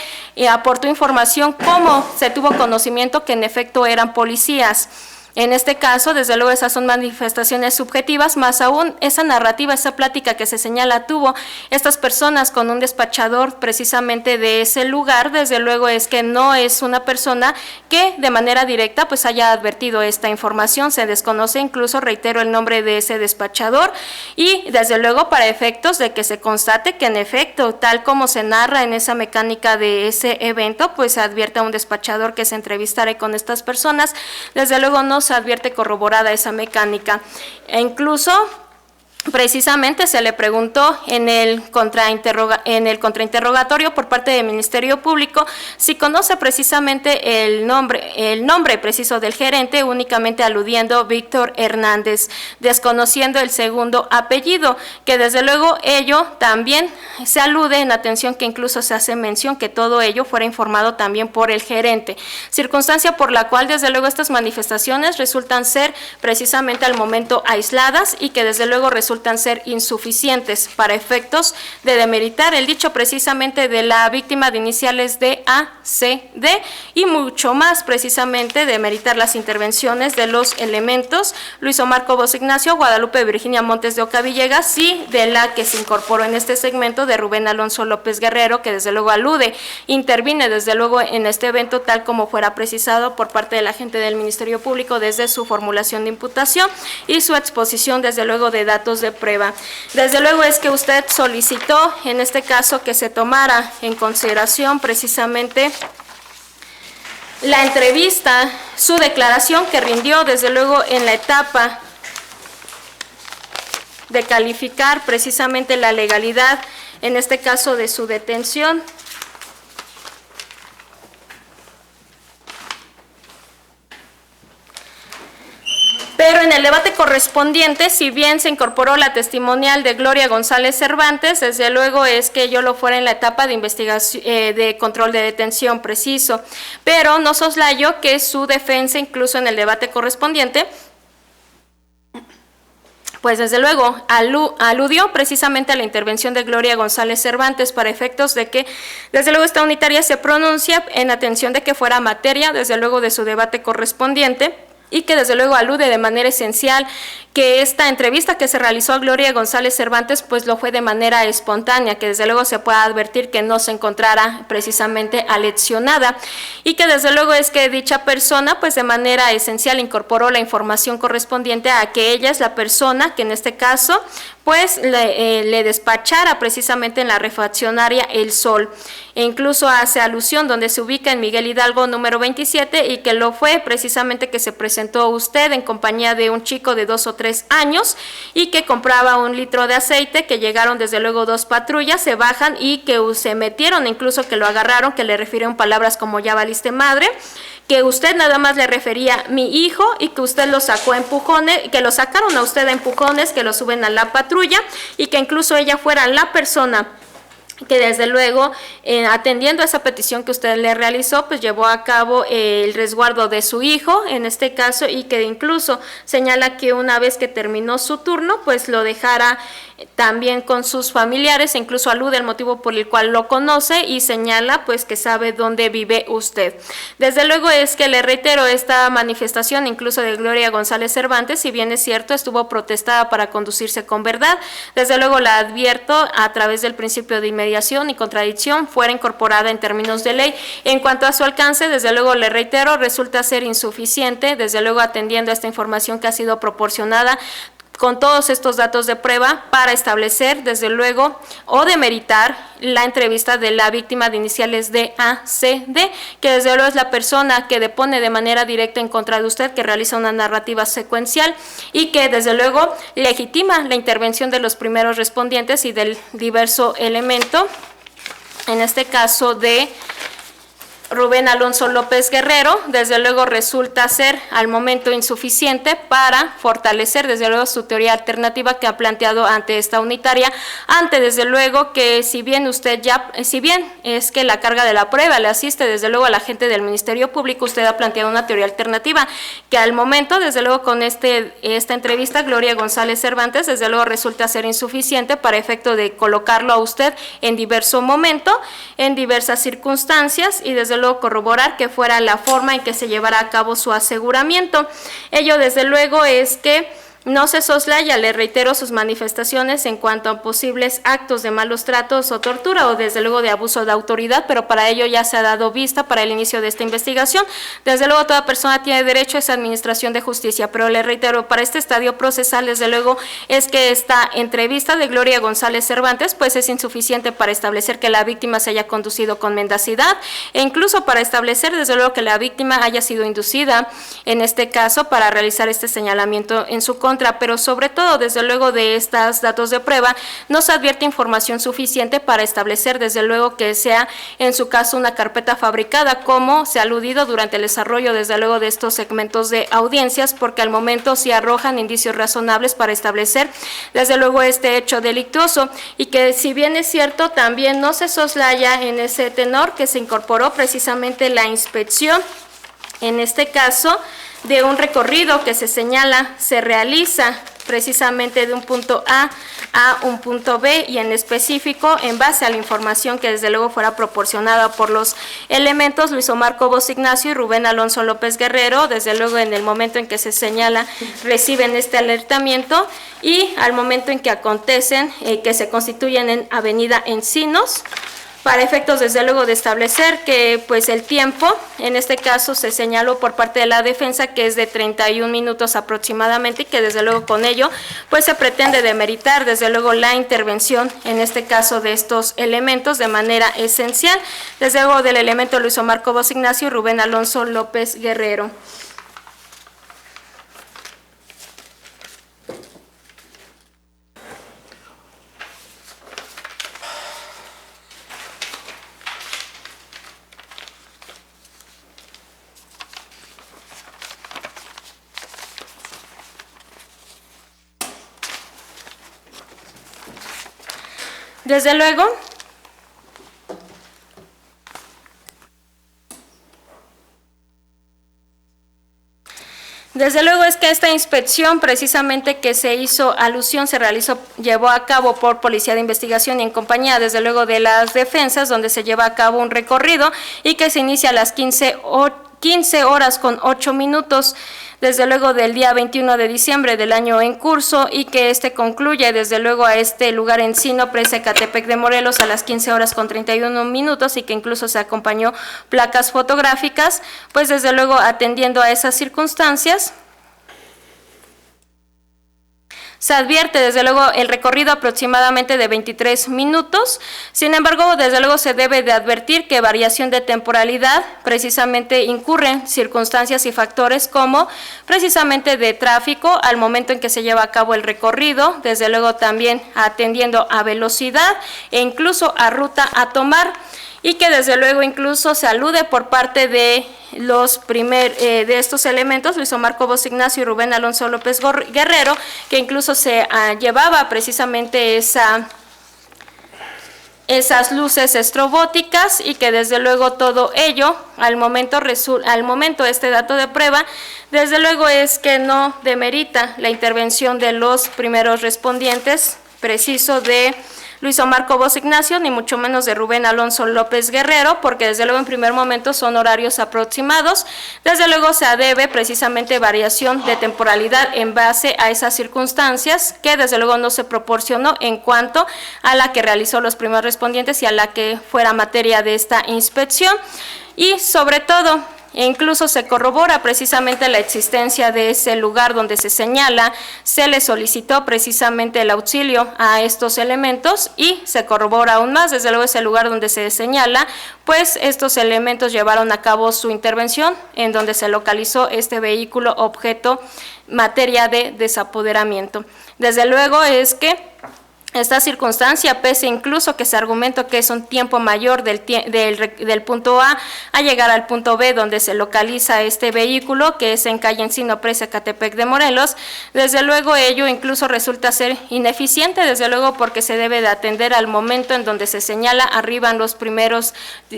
aportó información cómo se tuvo conocimiento que en efecto eran policías. En este caso, desde luego, esas son manifestaciones subjetivas, más aún esa narrativa, esa plática que se señala tuvo estas personas con un despachador precisamente de ese lugar, desde luego es que no es una persona que de manera directa pues haya advertido esta información. Se desconoce incluso, reitero, el nombre de ese despachador y desde luego para efectos de que se constate que en efecto, tal como se narra en esa mecánica de ese evento, pues se advierte a un despachador que se entrevistara con estas personas, desde luego no se advierte corroborada esa mecánica. E incluso precisamente se le preguntó en el contrainterrogatorio por parte del Ministerio Público si conoce precisamente el nombre preciso del gerente, únicamente aludiendo Víctor Hernández, desconociendo el segundo apellido, que desde luego ello también se alude en atención que incluso se hace mención que todo ello fuera informado también por el gerente, circunstancia por la cual desde luego estas manifestaciones resultan ser precisamente al momento aisladas y que desde luego resultan ser insuficientes para efectos de demeritar el dicho precisamente de la víctima de iniciales de ACD y mucho más precisamente demeritar las intervenciones de los elementos Luis Omar Cobos Ignacio, Guadalupe Virginia Montes de Oca Villegas y de la que se incorporó en este segmento de Rubén Alonso López Guerrero, que desde luego interviene desde luego en este evento tal como fuera precisado por parte de la gente del Ministerio Público desde su formulación de imputación y su exposición desde luego de datos de prueba. Desde luego es que usted solicitó en este caso que se tomara en consideración precisamente la entrevista, su declaración que rindió desde luego en la etapa de calificar precisamente la legalidad, en este caso de su detención. Pero en el debate correspondiente, si bien se incorporó la testimonial de Gloria González Cervantes, desde luego es que ello lo fuera en la etapa de investigación, de control de detención preciso, pero no soslayo que su defensa, incluso en el debate correspondiente, pues desde luego aludió precisamente a la intervención de Gloria González Cervantes para efectos de que desde luego esta unitaria se pronuncia en atención de que fuera materia desde luego de su debate correspondiente, y que desde luego alude de manera esencial que esta entrevista que se realizó a Gloria González Cervantes pues lo fue de manera espontánea, que desde luego se puede advertir que no se encontrara precisamente aleccionada, y que desde luego es que dicha persona pues de manera esencial incorporó la información correspondiente a que ella es la persona que en este caso pues le despachara precisamente en la refaccionaria El Sol, e incluso hace alusión donde se ubica en Miguel Hidalgo número 27, y que lo fue precisamente que se presentó usted en compañía de un chico de 2 o 3 años y que compraba 1 litro de aceite, que llegaron desde luego 2 patrullas, se bajan y que se metieron, incluso que lo agarraron, que le refirieron palabras como ya valiste madre, que usted nada más le refería mi hijo y que usted lo sacó a empujones, que lo sacaron a usted a empujones, que lo suben a la patrulla y que incluso ella fuera la persona que desde luego atendiendo a esa petición que usted le realizó, pues llevó a cabo el resguardo de su hijo en este caso, y que incluso señala que una vez que terminó su turno, pues lo dejara también con sus familiares, e incluso alude al motivo por el cual lo conoce y señala pues que sabe dónde vive usted. Desde luego es que le reitero, esta manifestación incluso de Gloria González Cervantes, si bien es cierto, estuvo protestada para conducirse con verdad, desde luego la advierto a través del principio de inmediación y contradicción fuera incorporada en términos de ley. En cuanto a su alcance, desde luego le reitero, resulta ser insuficiente, desde luego atendiendo a esta información que ha sido proporcionada con todos estos datos de prueba para establecer, desde luego, o demeritar la entrevista de la víctima de iniciales DACD, que desde luego es la persona que depone de manera directa en contra de usted, que realiza una narrativa secuencial y que desde luego legitima la intervención de los primeros respondientes y del diverso elemento, en este caso de Rubén Alonso López Guerrero, desde luego resulta ser al momento insuficiente para fortalecer desde luego su teoría alternativa que ha planteado ante esta unitaria, ante desde luego que si bien es que la carga de la prueba le asiste desde luego a la gente del Ministerio Público, usted ha planteado una teoría alternativa que al momento desde luego con esta entrevista Gloria González Cervantes desde luego resulta ser insuficiente para efecto de colocarlo a usted en diverso momento, en diversas circunstancias, y desde luego corroborar que fuera la forma en que se llevará a cabo su aseguramiento. Ello desde luego es que no se soslaya, le reitero, sus manifestaciones en cuanto a posibles actos de malos tratos o tortura o desde luego de abuso de autoridad, pero para ello ya se ha dado vista para el inicio de esta investigación. Desde luego toda persona tiene derecho a esa administración de justicia, pero le reitero, para este estadio procesal desde luego es que esta entrevista de Gloria González Cervantes pues es insuficiente para establecer que la víctima se haya conducido con mendacidad e incluso para establecer desde luego que la víctima haya sido inducida en este caso para realizar este señalamiento en su contra, pero sobre todo desde luego de estos datos de prueba no se advierte información suficiente para establecer desde luego que sea en su caso una carpeta fabricada, como se ha aludido durante el desarrollo desde luego de estos segmentos de audiencias, porque al momento sí arrojan indicios razonables para establecer desde luego este hecho delictuoso, y que si bien es cierto también no se soslaya en ese tenor que se incorporó precisamente la inspección en este caso de un recorrido que se señala, se realiza precisamente de un punto A un punto B, y en específico en base a la información que desde luego fuera proporcionada por los elementos Luis Omar Cobos Ignacio y Rubén Alonso López Guerrero, desde luego en el momento en que se señala reciben este alertamiento y al momento en que acontecen que se constituyen en Avenida Encinos, para efectos desde luego de establecer que pues el tiempo, en este caso se señaló por parte de la defensa que es de 31 minutos aproximadamente, y que desde luego con ello pues se pretende demeritar desde luego la intervención en este caso de estos elementos de manera esencial, desde luego del elemento Luis Omar Cobos Ignacio y Rubén Alonso López Guerrero. Desde luego, es que esta inspección precisamente que se hizo alusión, llevó a cabo por Policía de Investigación y en compañía desde luego de las defensas, donde se lleva a cabo un recorrido y que se inicia a las 15 horas con 8 minutos, desde luego del día 21 de diciembre del año en curso, y que concluye desde luego a este lugar Encino, Presa Ecatepec de Morelos a las 15 horas con 31 minutos, y que incluso se acompañó placas fotográficas, pues desde luego atendiendo a esas circunstancias. Se advierte desde luego el recorrido aproximadamente de 23 minutos, sin embargo desde luego se debe de advertir que variación de temporalidad precisamente incurren circunstancias y factores como precisamente de tráfico al momento en que se lleva a cabo el recorrido, desde luego también atendiendo a velocidad e incluso a ruta a tomar, y que desde luego incluso se alude por parte de de estos elementos, Luis Omar Cobos Ignacio y Rubén Alonso López Guerrero, que incluso se llevaba precisamente esas luces estrobóticas, y que desde luego todo ello, al momento este dato de prueba, desde luego es que no demerita la intervención de los primeros respondientes, preciso de Luis Omar Cobos Ignacio, ni mucho menos de Rubén Alonso López Guerrero, porque desde luego en primer momento son horarios aproximados, desde luego se debe precisamente variación de temporalidad en base a esas circunstancias que desde luego no se proporcionó en cuanto a la que realizó los primeros respondientes y a la que fuera materia de esta inspección, y sobre todo incluso se corrobora precisamente la existencia de ese lugar donde se señala, se le solicitó precisamente el auxilio a estos elementos y se corrobora aún más, desde luego ese lugar donde se señala, pues estos elementos llevaron a cabo su intervención en donde se localizó este vehículo objeto materia de desapoderamiento. Desde luego es que esta circunstancia, pese incluso que se argumentó que es un tiempo mayor del punto A llegar al punto B donde se localiza este vehículo, que es en calle Encino, Presa Ecatepec de Morelos, desde luego ello incluso resulta ser ineficiente, desde luego porque se debe de atender al momento en donde se señala arriban los primeros,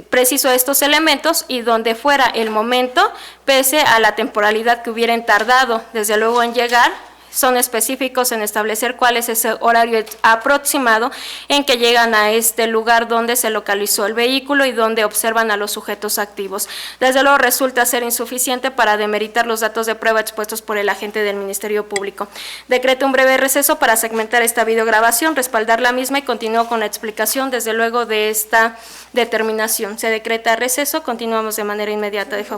preciso estos elementos, y donde fuera el momento, pese a la temporalidad que hubieran tardado desde luego en llegar, son específicos en establecer cuál es ese horario aproximado en que llegan a este lugar donde se localizó el vehículo y donde observan a los sujetos activos. Desde luego resulta ser insuficiente para demeritar los datos de prueba expuestos por el agente del Ministerio Público. Decreto un breve receso para segmentar esta videograbación, respaldar la misma y continúo con la explicación desde luego de esta determinación. Se decreta receso, continuamos de manera inmediata.